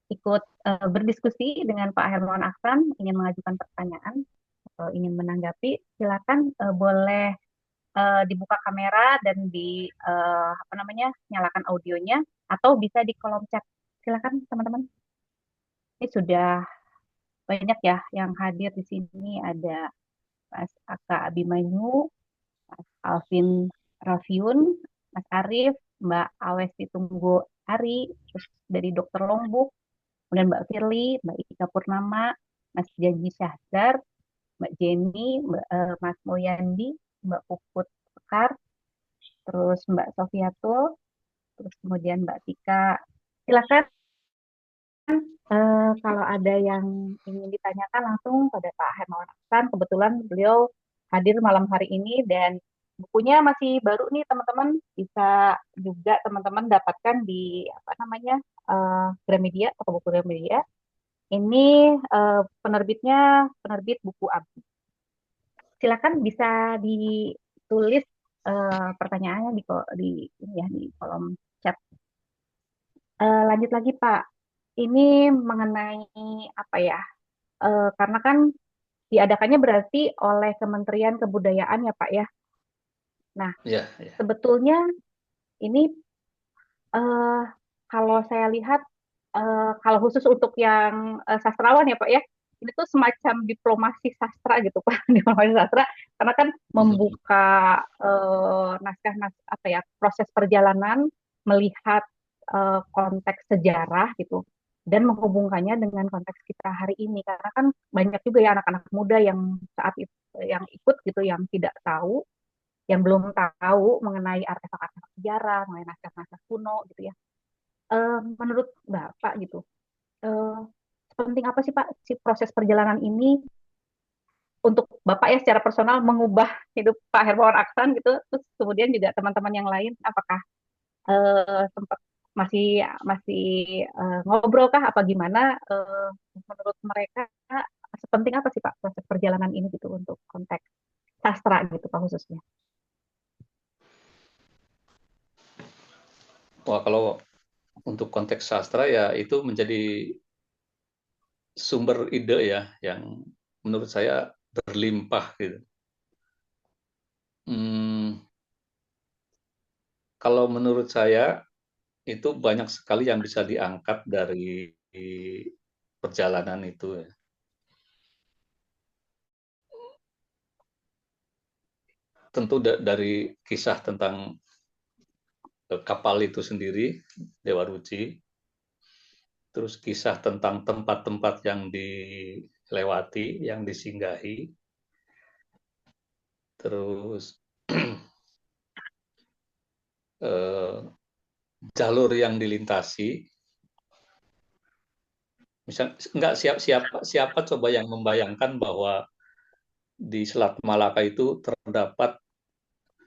ikut berdiskusi dengan Pak Hermawan Aksan, ingin mengajukan pertanyaan atau ingin menanggapi, silakan boleh dibuka kamera dan di apa namanya nyalakan audionya atau bisa di kolom chat. Silakan teman-teman. Ini sudah banyak ya yang hadir di sini, ada Mas Aka Abimanyu, Mas Alvin Rafiun, Mas Arif, Mbak Awesti Tunggu Ari, terus dari Dokter Lombok, kemudian Mbak Firly, Mbak Ika Purnama, Mas Janji Syahdar, Mbak Jenny, Mas Moyandi, Mbak Puput Sekar, terus Mbak Sofiatul, terus kemudian Mbak Tika. Silakan kalau ada yang ingin ditanyakan langsung pada Pak Hermawan Aksan. Kebetulan beliau hadir malam hari ini dan bukunya masih baru nih teman-teman. Bisa juga teman-teman dapatkan di apa namanya Gramedia, toko buku Gramedia. Ini penerbitnya penerbit buku Abdi. Silakan bisa ditulis pertanyaannya di ini ya di kolom chat. Lanjut lagi Pak, ini mengenai apa ya? Karena kan diadakannya berarti oleh Kementerian Kebudayaan ya Pak ya. Nah, Ya, ya. sebetulnya ini eh, kalau saya lihat kalau khusus untuk yang sastrawan ya Pak ya, ini tuh semacam diplomasi sastra gitu Pak, diplomasi sastra karena kan membuka naskah-naskah apa ya proses perjalanan melihat konteks sejarah gitu dan menghubungkannya dengan konteks kita hari ini karena kan banyak juga ya anak-anak muda yang saat itu yang ikut gitu yang tidak tahu yang belum tahu mengenai artefak-artefak sejarah mengenai naskah-naskah kuno gitu ya. Menurut Bapak gitu eh, penting apa sih Pak si proses perjalanan ini untuk Bapak ya secara personal mengubah hidup Pak Hermawan Aksan gitu terus kemudian juga teman-teman yang lain apakah sempat masih masih ngobrol kah apa gimana menurut mereka sepenting apa sih Pak proses perjalanan ini gitu untuk konteks sastra gitu Pak khususnya. Wah, kalau untuk konteks sastra ya itu menjadi sumber ide ya yang menurut saya berlimpah gitu. Hmm, kalau menurut saya itu banyak sekali yang bisa diangkat dari perjalanan itu ya. Tentu dari kisah tentang kapal itu sendiri, Dewa Ruci, terus kisah tentang tempat-tempat yang dilewati, yang disinggahi, terus eh, jalur yang dilintasi. Misal nggak siapa coba yang membayangkan bahwa di Selat Malaka itu terdapat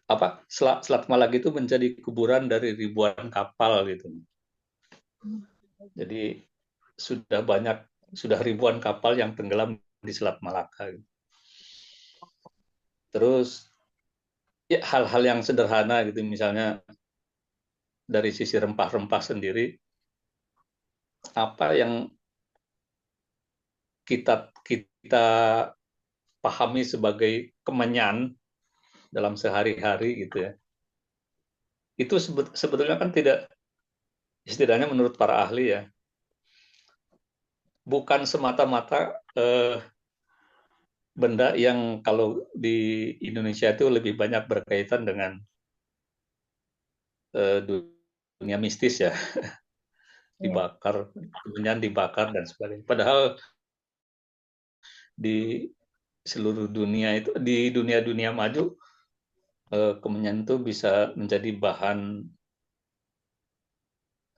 apa Selat Malaka itu menjadi kuburan dari ribuan kapal gitu. Jadi sudah ribuan kapal yang tenggelam di Selat Malaka. Gitu. Terus ya hal-hal yang sederhana gitu misalnya dari sisi rempah-rempah sendiri apa yang kita pahami sebagai kemenyan dalam sehari-hari gitu ya. Itu sebetulnya kan tidak setidaknya menurut para ahli ya bukan semata-mata benda yang kalau di Indonesia itu lebih banyak berkaitan dengan dunia mistis ya Iya. dibakar kemudian dibakar dan sebagainya padahal di seluruh dunia itu di dunia maju kemenyan itu bisa menjadi bahan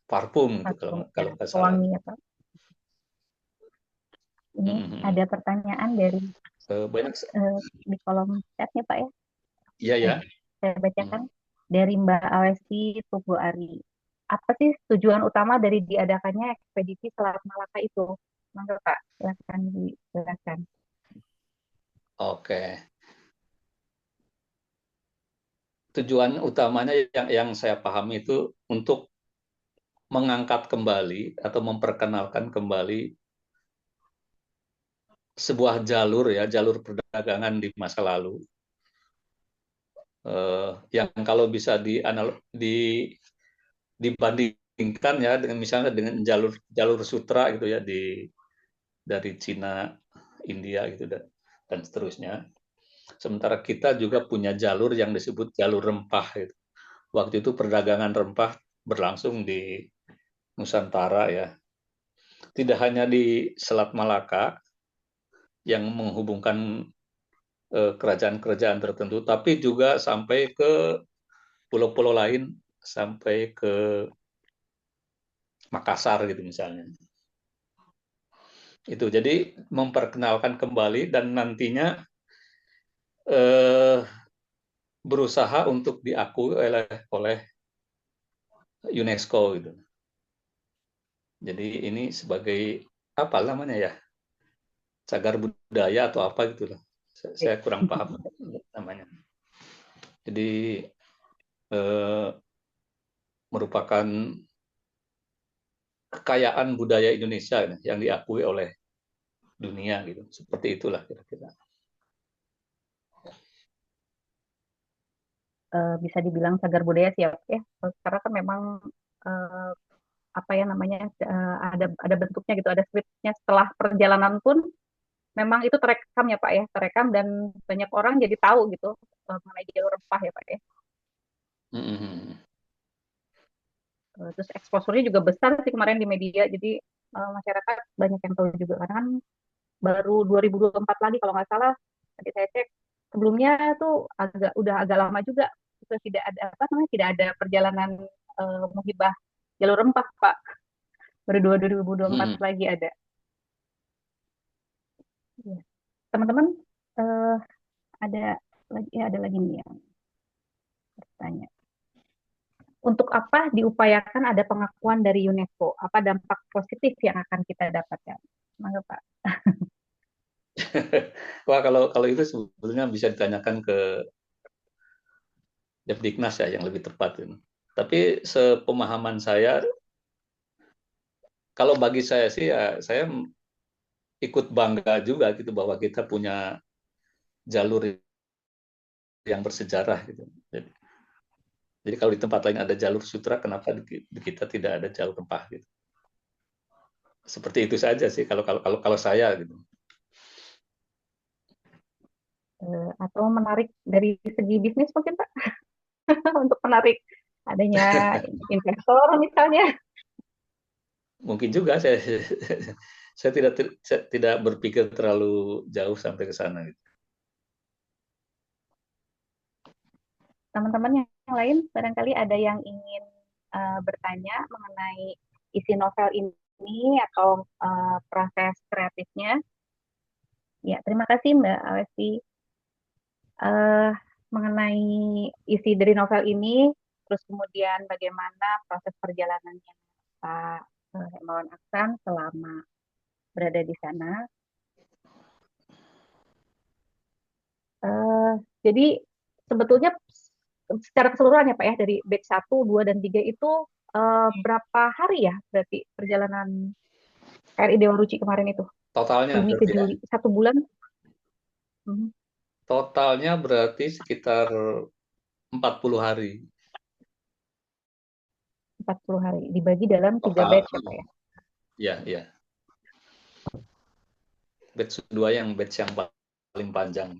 parfum gitu kalau Parfum ya kalau nggak salah. pewangi ya Pak. Ini ada pertanyaan dari Banyak, di kolom chatnya Pak ya. iya Eh, ya. saya bacakan dari Mbak Alesti Tugu Ari. Apa sih tujuan utama dari diadakannya ekspedisi Selat Malaka itu? Mangga Pak, silakan dijelaskan. Oke, tujuan utamanya yang saya pahami itu untuk mengangkat kembali atau memperkenalkan kembali sebuah jalur perdagangan di masa lalu yang kalau bisa dibandingkan ya dengan misalnya dengan jalur jalur sutra gitu ya dari Cina, India gitu dan seterusnya. Sementara kita juga punya jalur yang disebut jalur rempah gitu. Waktu itu perdagangan rempah berlangsung di Nusantara ya. Tidak hanya di Selat Malaka yang menghubungkan kerajaan-kerajaan tertentu, tapi juga sampai ke pulau-pulau lain, sampai ke Makassar gitu misalnya. Itu jadi memperkenalkan kembali dan nantinya eh, berusaha untuk diakui oleh UNESCO gitu. Jadi ini sebagai apa namanya ya cagar budaya atau apa gitu lah. Saya kurang paham namanya. Jadi eh, merupakan kekayaan budaya Indonesia yang diakui oleh dunia gitu. Seperti itulah kira-kira. Bisa dibilang cagar budaya siap ya, karena kan memang eh, apa ya namanya ada bentuknya gitu, ada scriptnya setelah perjalanan pun memang itu terekam ya Pak ya, terekam dan banyak orang jadi tahu gitu mengenai jalur rempah ya Pak ya. Mm-mm. Terus exposure-nya juga besar sih kemarin di media, jadi masyarakat banyak yang tahu juga karena kan baru 2024 lagi kalau nggak salah tadi saya cek, sebelumnya tuh udah agak lama juga itu tidak ada apa namanya, tidak ada perjalanan muhibah jalur rempah Pak, baru 2024 Mm-mm. lagi ada. Ya. Teman-teman, eh, ada lagi ya, ada lagi nih yang bertanya. Untuk apa diupayakan ada pengakuan dari UNESCO? Apa dampak positif yang akan kita dapatkan? Mangga Pak. Wah, kalau kalau itu sebetulnya bisa ditanyakan ke Depdiknas ya yang lebih tepat ini. Tapi sepemahaman saya, kalau bagi saya sih ya saya ikut bangga juga gitu bahwa kita punya jalur yang bersejarah gitu. Jadi kalau di tempat lain ada jalur sutra, kenapa di kita tidak ada jalur rempah gitu? Seperti itu saja sih kalau saya gitu. Atau menarik dari segi bisnis mungkin Pak, untuk menarik adanya investor misalnya. Mungkin juga saya tidak berpikir terlalu jauh sampai ke sana gitu. Teman-teman yang lain barangkali ada yang ingin bertanya mengenai isi novel ini atau proses kreatifnya. Ya, terima kasih Mbak Alesti. eh, Mengenai isi dari novel ini, terus kemudian bagaimana proses perjalanannya Pak Hermawan Aksan selama berada di sana. Eh, jadi sebetulnya secara keseluruhan ya Pak ya, dari batch 1, 2, dan 3 itu berapa hari ya berarti perjalanan KRI Dewa Ruci kemarin itu? Totalnya Juni ke berarti ya. Juli, 1 bulan. Hmm, Totalnya berarti sekitar 40 hari 40 hari dibagi dalam 3 batch total. ya Pak ya. Ya, ya. Batch 2 yang batch yang paling panjang.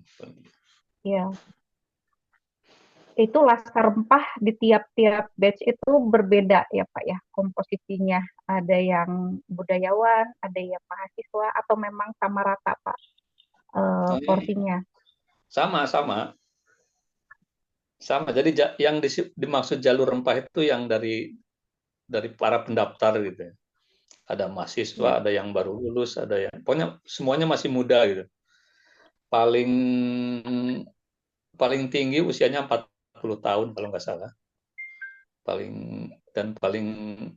Iya, itu laskar rempah di tiap-tiap batch itu berbeda ya Pak ya komposisinya. Ada yang budayawan, ada yang mahasiswa, atau memang sama rata Pak porsinya. Sama-sama. Sama. Jadi yang dimaksud jalur rempah itu yang dari para pendaftar gitu ya. Ada mahasiswa, Ya. ada yang baru lulus, ada yang pokoknya semuanya masih muda gitu. Paling paling tinggi usianya 40 tahun kalau nggak salah. Paling paling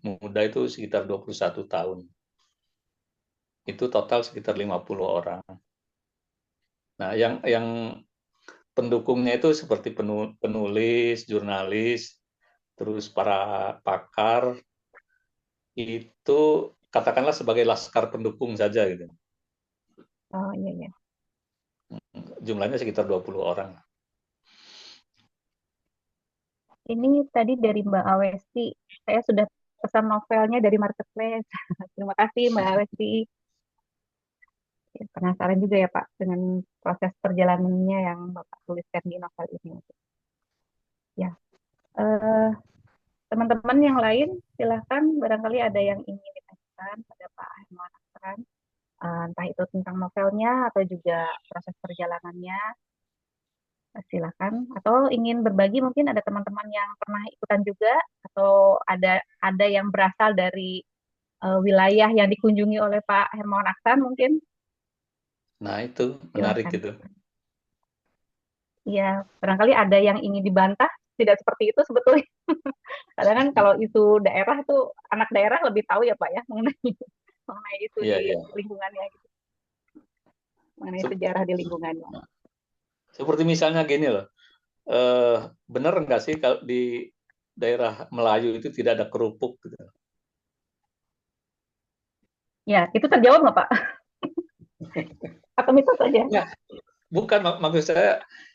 muda itu sekitar 21 tahun. Itu total sekitar 50 orang. Nah, yang pendukungnya itu seperti penulis, jurnalis, terus para pakar, itu katakanlah sebagai laskar pendukung saja gitu. Oh iya ya. Jumlahnya sekitar 20 orang. Ini tadi dari Mbak Awesti, saya sudah pesan novelnya dari marketplace. Terima kasih Mbak Awesti. Ya, penasaran juga ya Pak dengan proses perjalanannya yang Bapak tuliskan di novel ini. Ya, eh, teman-teman yang lain silahkan barangkali ada yang ingin ditanyakan pada Pak Hermawan Aksan, entah itu tentang novelnya atau juga proses perjalanannya. Silakan, atau ingin berbagi mungkin ada teman-teman yang pernah ikutan juga atau ada yang berasal dari wilayah yang dikunjungi oleh Pak Hermawan Aksan mungkin. Nah, itu menarik Silakan. gitu. Ya, barangkali ada yang ingin dibantah, tidak seperti itu sebetulnya. Kadang kan kalau isu daerah tuh anak daerah lebih tahu ya Pak ya mengenai mengenai isu Iya, di iya. lingkungannya gitu, mengenai sejarah di lingkungannya. Seperti misalnya gini loh, benar nggak sih kalau di daerah Melayu itu tidak ada kerupuk gitu? Ya, itu terjawab nggak Pak? Atau mitos saja? Ya, bukan maksud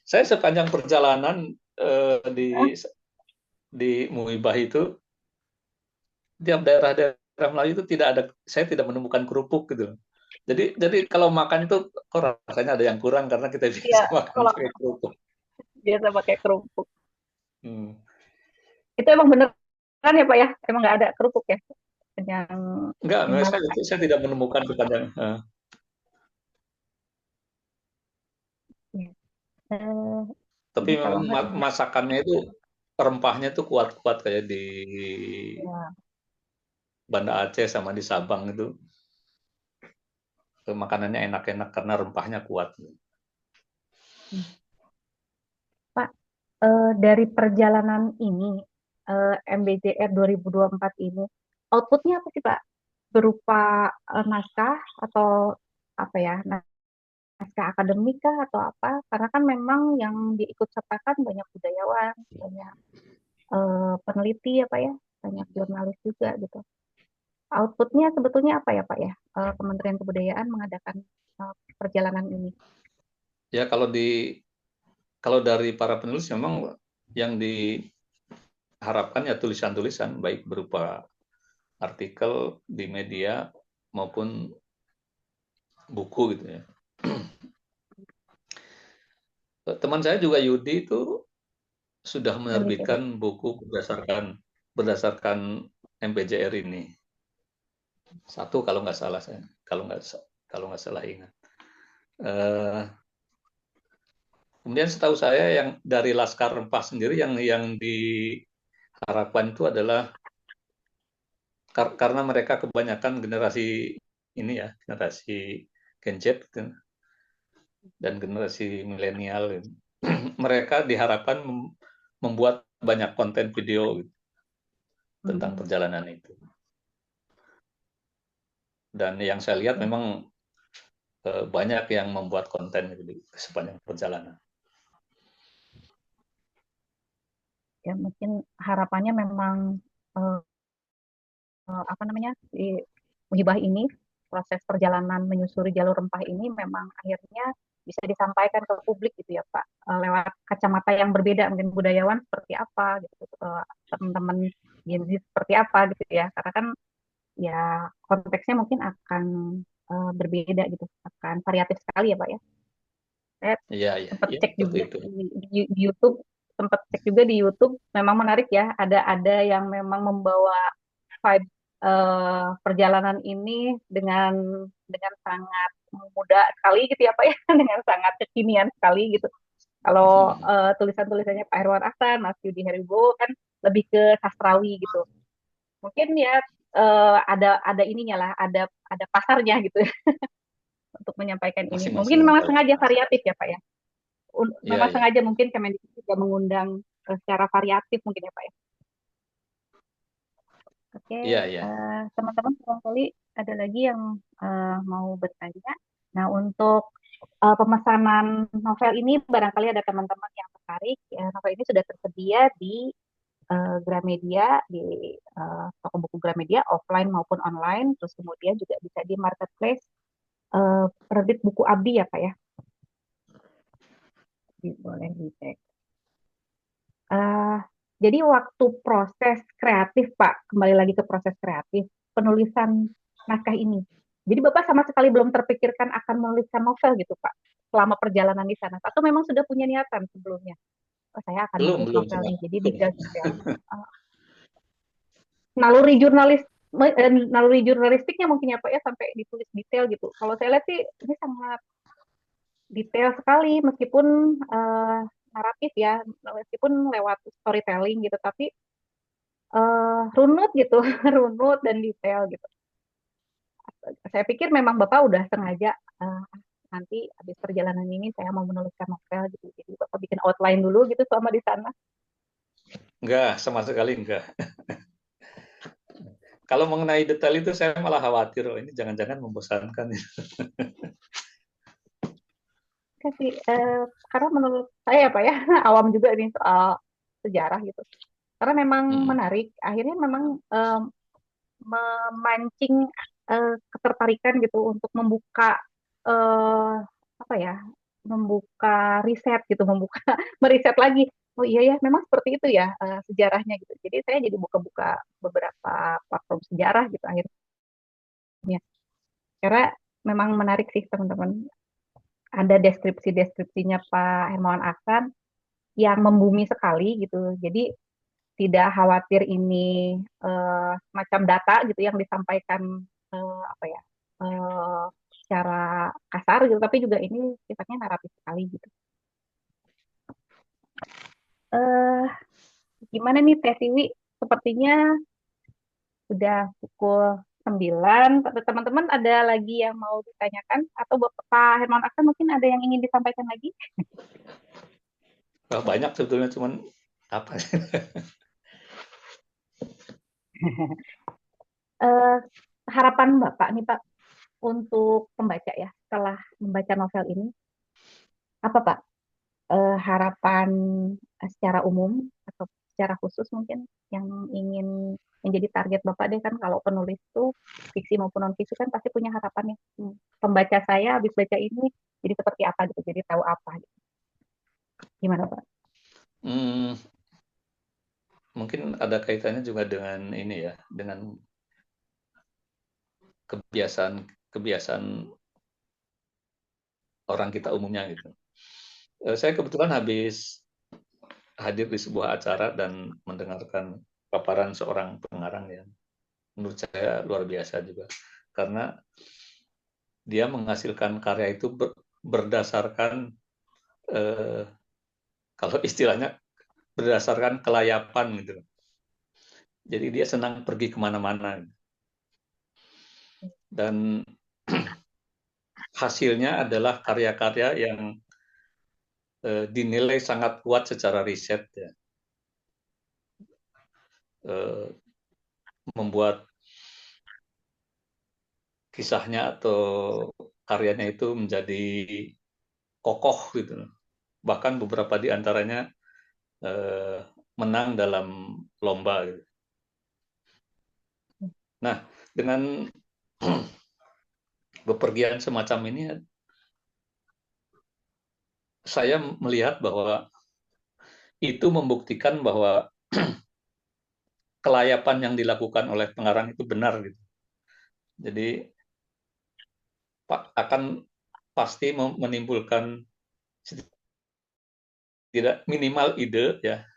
saya sepanjang perjalanan Ah, di Muibah itu, tiap daerah-daerah Melayu itu tidak ada, saya tidak menemukan kerupuk gitu. Jadi kalau makan itu kok rasanya ada yang kurang karena kita Iya, biasa makan kalau pakai kerupuk. biasa pakai kerupuk. Hmm. Itu emang beneran ya Pak ya? Emang nggak ada kerupuk ya? Yang Enggak, dimasak. saya tidak menemukan sepanjang. Ya. Eh, Tapi jadi kalau memang nggak enak. masakannya itu rempahnya tuh kuat-kuat kayak di Ya. Banda Aceh sama di Sabang itu makanannya enak-enak karena rempahnya kuat. Pak, dari perjalanan ini, MBJR 2024 ini, outputnya apa sih Pak? Berupa naskah atau apa ya? Naskah akademik kah atau apa? Karena kan memang yang diikut sertakan banyak budayawan, banyak peneliti ya Pak ya, banyak jurnalis juga gitu. Outputnya sebetulnya apa ya Pak ya? Kementerian Kebudayaan mengadakan perjalanan ini. Ya kalau dari para penulis memang yang diharapkan ya tulisan-tulisan baik berupa artikel di media maupun buku gitu ya. Teman saya juga Yudi itu sudah MBJR. menerbitkan buku berdasarkan MPJR ini. Satu kalau nggak salah saya, kalau nggak salah ingat. Eh, Kemudian setahu saya yang dari Laskar Rempah sendiri yang diharapkan itu adalah karena mereka kebanyakan generasi ini ya, generasi Gen Z gitu, dan generasi milenial. Gitu. Mereka diharapkan membuat banyak konten video gitu, tentang Hmm. perjalanan itu. Dan yang saya lihat memang banyak yang membuat konten gitu di sepanjang perjalanan. Ya mungkin harapannya memang eh, apa namanya di Muhibah ini proses perjalanan menyusuri jalur rempah ini memang akhirnya bisa disampaikan ke publik gitu ya Pak. Lewat kacamata yang berbeda, mungkin budayawan seperti apa gitu, teman-teman Gen Z seperti apa gitu ya, karena kan ya konteksnya mungkin akan berbeda gitu, akan variatif sekali ya Pak ya. Saya Iya, iya, sempat iya, cek seperti juga itu. di YouTube, sempat cek juga di YouTube, memang menarik ya, ada yang memang membawa vibe perjalanan ini dengan sangat muda sekali gitu ya Pak ya, dengan sangat kekinian sekali gitu. Kalau tulisan-tulisannya Pak Herwan Ahsan, Mas Yudi Heribowo kan lebih ke sastrawi gitu. Mungkin ya ada ininya lah, ada pasarnya gitu untuk menyampaikan ini. Mungkin Masing-masing memang kalau sengaja variatif ya Pak ya. iya, Memang iya. sengaja mungkin Kemendikbud juga mengundang secara variatif mungkin ya Pak ya. Oke, Iya, iya. teman-teman barangkali ada lagi yang mau bertanya. Nah, untuk pemesanan novel ini barangkali ada teman-teman yang tertarik. Ya, novel ini sudah tersedia di Gramedia, di toko buku Gramedia, offline maupun online. Terus kemudian juga bisa di marketplace penerbit buku Abdi ya, Pak ya. Boleh dicek. Eh, jadi waktu proses kreatif, Pak, kembali lagi ke proses kreatif, penulisan naskah ini. Jadi Bapak sama sekali belum terpikirkan akan menuliskan novel gitu, Pak, selama perjalanan di sana. Atau memang sudah punya niatan sebelumnya? Oh, saya akan Belum, menulis belum novel sama. nih, jadi digas ya. Uh, naluri jurnalis naluri jurnalistiknya mungkin ya Pak ya sampai ditulis detail gitu. Kalau saya lihat sih ini sangat detail sekali meskipun naratif ya, meskipun lewat storytelling gitu, tapi runut gitu, runut dan detail gitu. Saya pikir memang Bapak udah sengaja nanti habis perjalanan ini saya mau menuliskan novel gitu. Jadi Bapak bikin outline dulu gitu selama di sana. Enggak, sama sekali enggak. Kalau mengenai detail itu saya malah khawatir, oh ini jangan-jangan membosankan. Kasih karena menurut saya Pak ya awam juga nih soal sejarah gitu. Karena memang Mm-mm. menarik. Akhirnya memang memancing ketertarikan gitu untuk membuka eh, apa ya, membuka riset gitu, membuka meriset lagi. Oh iya ya, memang seperti itu ya sejarahnya gitu. Jadi saya jadi buka-buka beberapa platform sejarah gitu akhirnya. Karena memang menarik sih teman-teman. Ada deskripsi-deskripsinya Pak Hermawan Aksan yang membumi sekali gitu. Jadi tidak khawatir ini macam data gitu yang disampaikan apa ya eh, secara kasar gitu, tapi juga ini sifatnya naratif sekali gitu. Eh, Gimana nih Teh Siwi? Sepertinya sudah pukul 9. Teman-teman ada lagi yang mau ditanyakan atau Pak Hermawan Aksan mungkin ada yang ingin disampaikan lagi? Wah, banyak sebetulnya, cuman apa? Eh, Harapan Bapak nih Pak untuk pembaca ya setelah membaca novel ini apa Pak? Harapan secara umum atau secara khusus mungkin yang ingin menjadi target Bapak deh kan kalau penulis tuh fiksi maupun non fiksi kan pasti punya harapannya. Pembaca saya habis baca ini jadi seperti apa gitu, jadi tahu apa gitu. Gimana Pak? Hmm, mungkin ada kaitannya juga dengan ini ya, dengan kebiasaan kebiasaan orang kita umumnya gitu. Saya kebetulan habis hadir di sebuah acara dan mendengarkan paparan seorang pengarang yang menurut saya luar biasa juga, karena dia menghasilkan karya itu berdasarkan eh, kalau istilahnya berdasarkan kelayapan gitu. Jadi dia senang pergi kemana-mana dan hasilnya adalah karya-karya yang dinilai sangat kuat secara riset ya. Eh, Membuat kisahnya atau karyanya itu menjadi kokoh gitu. Bahkan beberapa di antaranya eh, menang dalam lomba gitu. Nah, dengan bepergian semacam ini saya melihat bahwa itu membuktikan bahwa kelayapan yang dilakukan oleh pengarang itu benar gitu. Jadi akan pasti menimbulkan tidak minimal ide ya,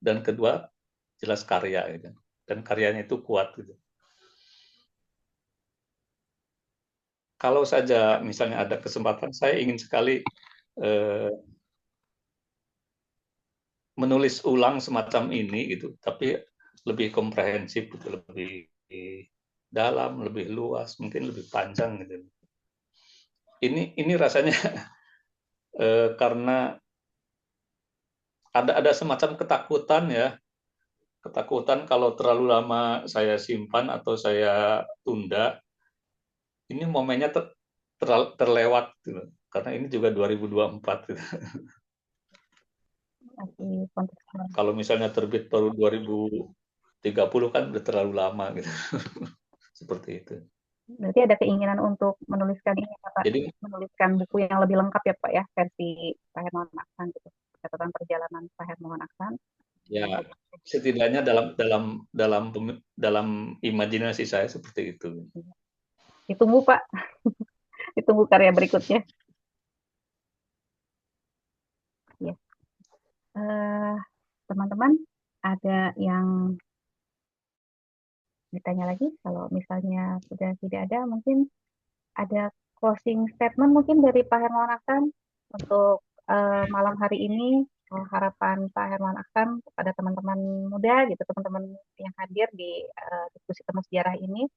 dan kedua jelas karya gitu. Dan karyanya itu kuat gitu. Kalau saja misalnya ada kesempatan, saya ingin sekali eh, menulis ulang semacam ini gitu, tapi lebih komprehensif gitu, lebih dalam, lebih luas, mungkin lebih panjang gitu. Ini rasanya karena ada semacam ketakutan ya, ketakutan kalau terlalu lama saya simpan atau saya tunda, ini momennya terlewat gitu. Karena ini juga 2024 gitu. Masih kontekstual. Kalau misalnya terbit baru 2030 kan udah terlalu lama gitu. Seperti itu. Berarti ada keinginan untuk menuliskan ini ya, Pak, Jadi menuliskan buku yang lebih lengkap ya Pak ya, versi Pak Hermawan Aksan gitu. Catatan perjalanan Pak Hermawan Aksan. ya setidaknya dalam imajinasi saya seperti itu. Ditunggu Pak, ditunggu karya berikutnya. Ya. Eh, Teman-teman ada yang ditanya lagi? Kalau misalnya sudah tidak ada, mungkin ada closing statement mungkin dari Pak Hermawan Aksan untuk malam hari ini. Harapan Pak Hermawan Aksan kepada teman-teman muda gitu, teman-teman yang hadir di diskusi temu sejarah ini.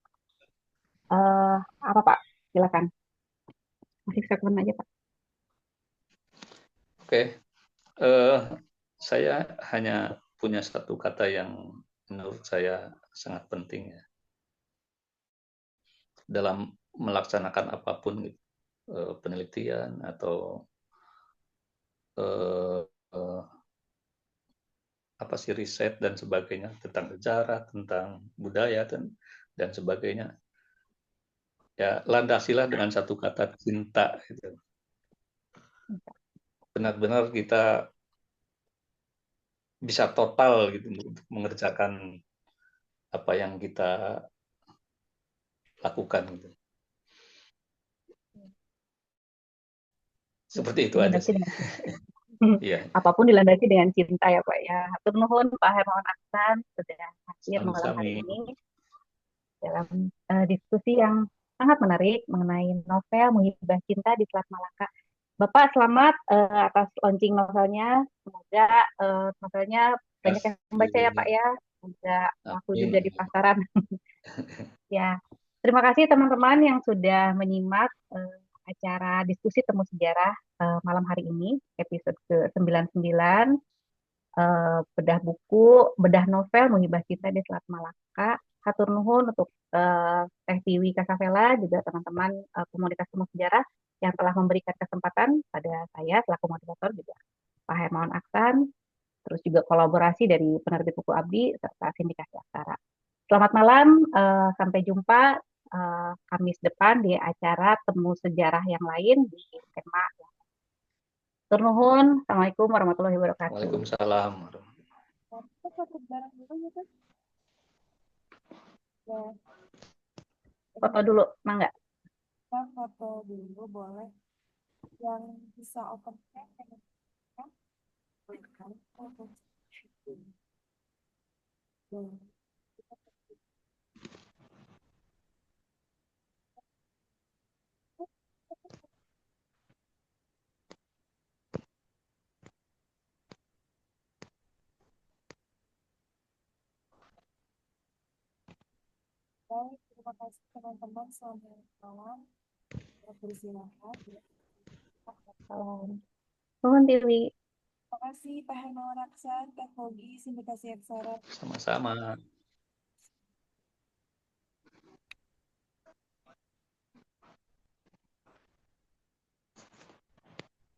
Eh, Apa Pak? Silakan. Masih statement aja Pak. Oke, eh, saya hanya punya satu kata yang menurut saya sangat penting ya dalam melaksanakan apapun gitu, penelitian atau eh, eh, apa sih riset dan sebagainya tentang sejarah, tentang budaya dan sebagainya. Ya landasilah dengan satu kata cinta gitu. Benar-benar kita bisa total gitu untuk mengerjakan apa yang kita lakukan gitu. Seperti itu aja Dilandasi sih. dengan cinta. Iya, Apapun dilandasi dengan cinta ya Pak ya. Hatur nuhun Pak Hermawan Aksan sudah hadir malam hari sami-sami. ini dalam diskusi yang sangat menarik mengenai novel Muhibah Cinta di Selat Malaka. Bapak selamat atas launching novelnya. Semoga novelnya banyak yang membaca ya Pak Alhamdulillah. ya. Semoga laku Amin. juga di pasaran. Ya, terima kasih teman-teman yang sudah menyimak acara diskusi temu sejarah malam hari ini, episode ke-99, bedah buku, bedah novel Muhibah Cinta di Selat Malaka. Hatur nuhun untuk Teh Tiwi Kasavela, juga teman-teman komunitas temu sejarah yang telah memberikan kesempatan pada saya selaku moderator, juga Pak Hermawan Aksan, terus juga kolaborasi dari penerbit buku Abdi serta Sindikasi Aksara. Selamat malam, sampai jumpa Kamis depan di acara temu sejarah yang lain di tema. Turnuhun, Assalamualaikum warahmatullahi wabarakatuh. Waalaikumsalam. Kita foto bareng dulu ya kan? Ya, Foto dulu, mangga. kita foto dulu boleh. Yang bisa open cam kan? Kan? Foto. Boleh. Baik, terima kasih teman-teman, selamat malam. Beristirahat. Salam. Nuhun Tiwi. Terima kasih Pak Hermawan Aksan, Teh Hogi, Sindikasi Aksara. Sama-sama.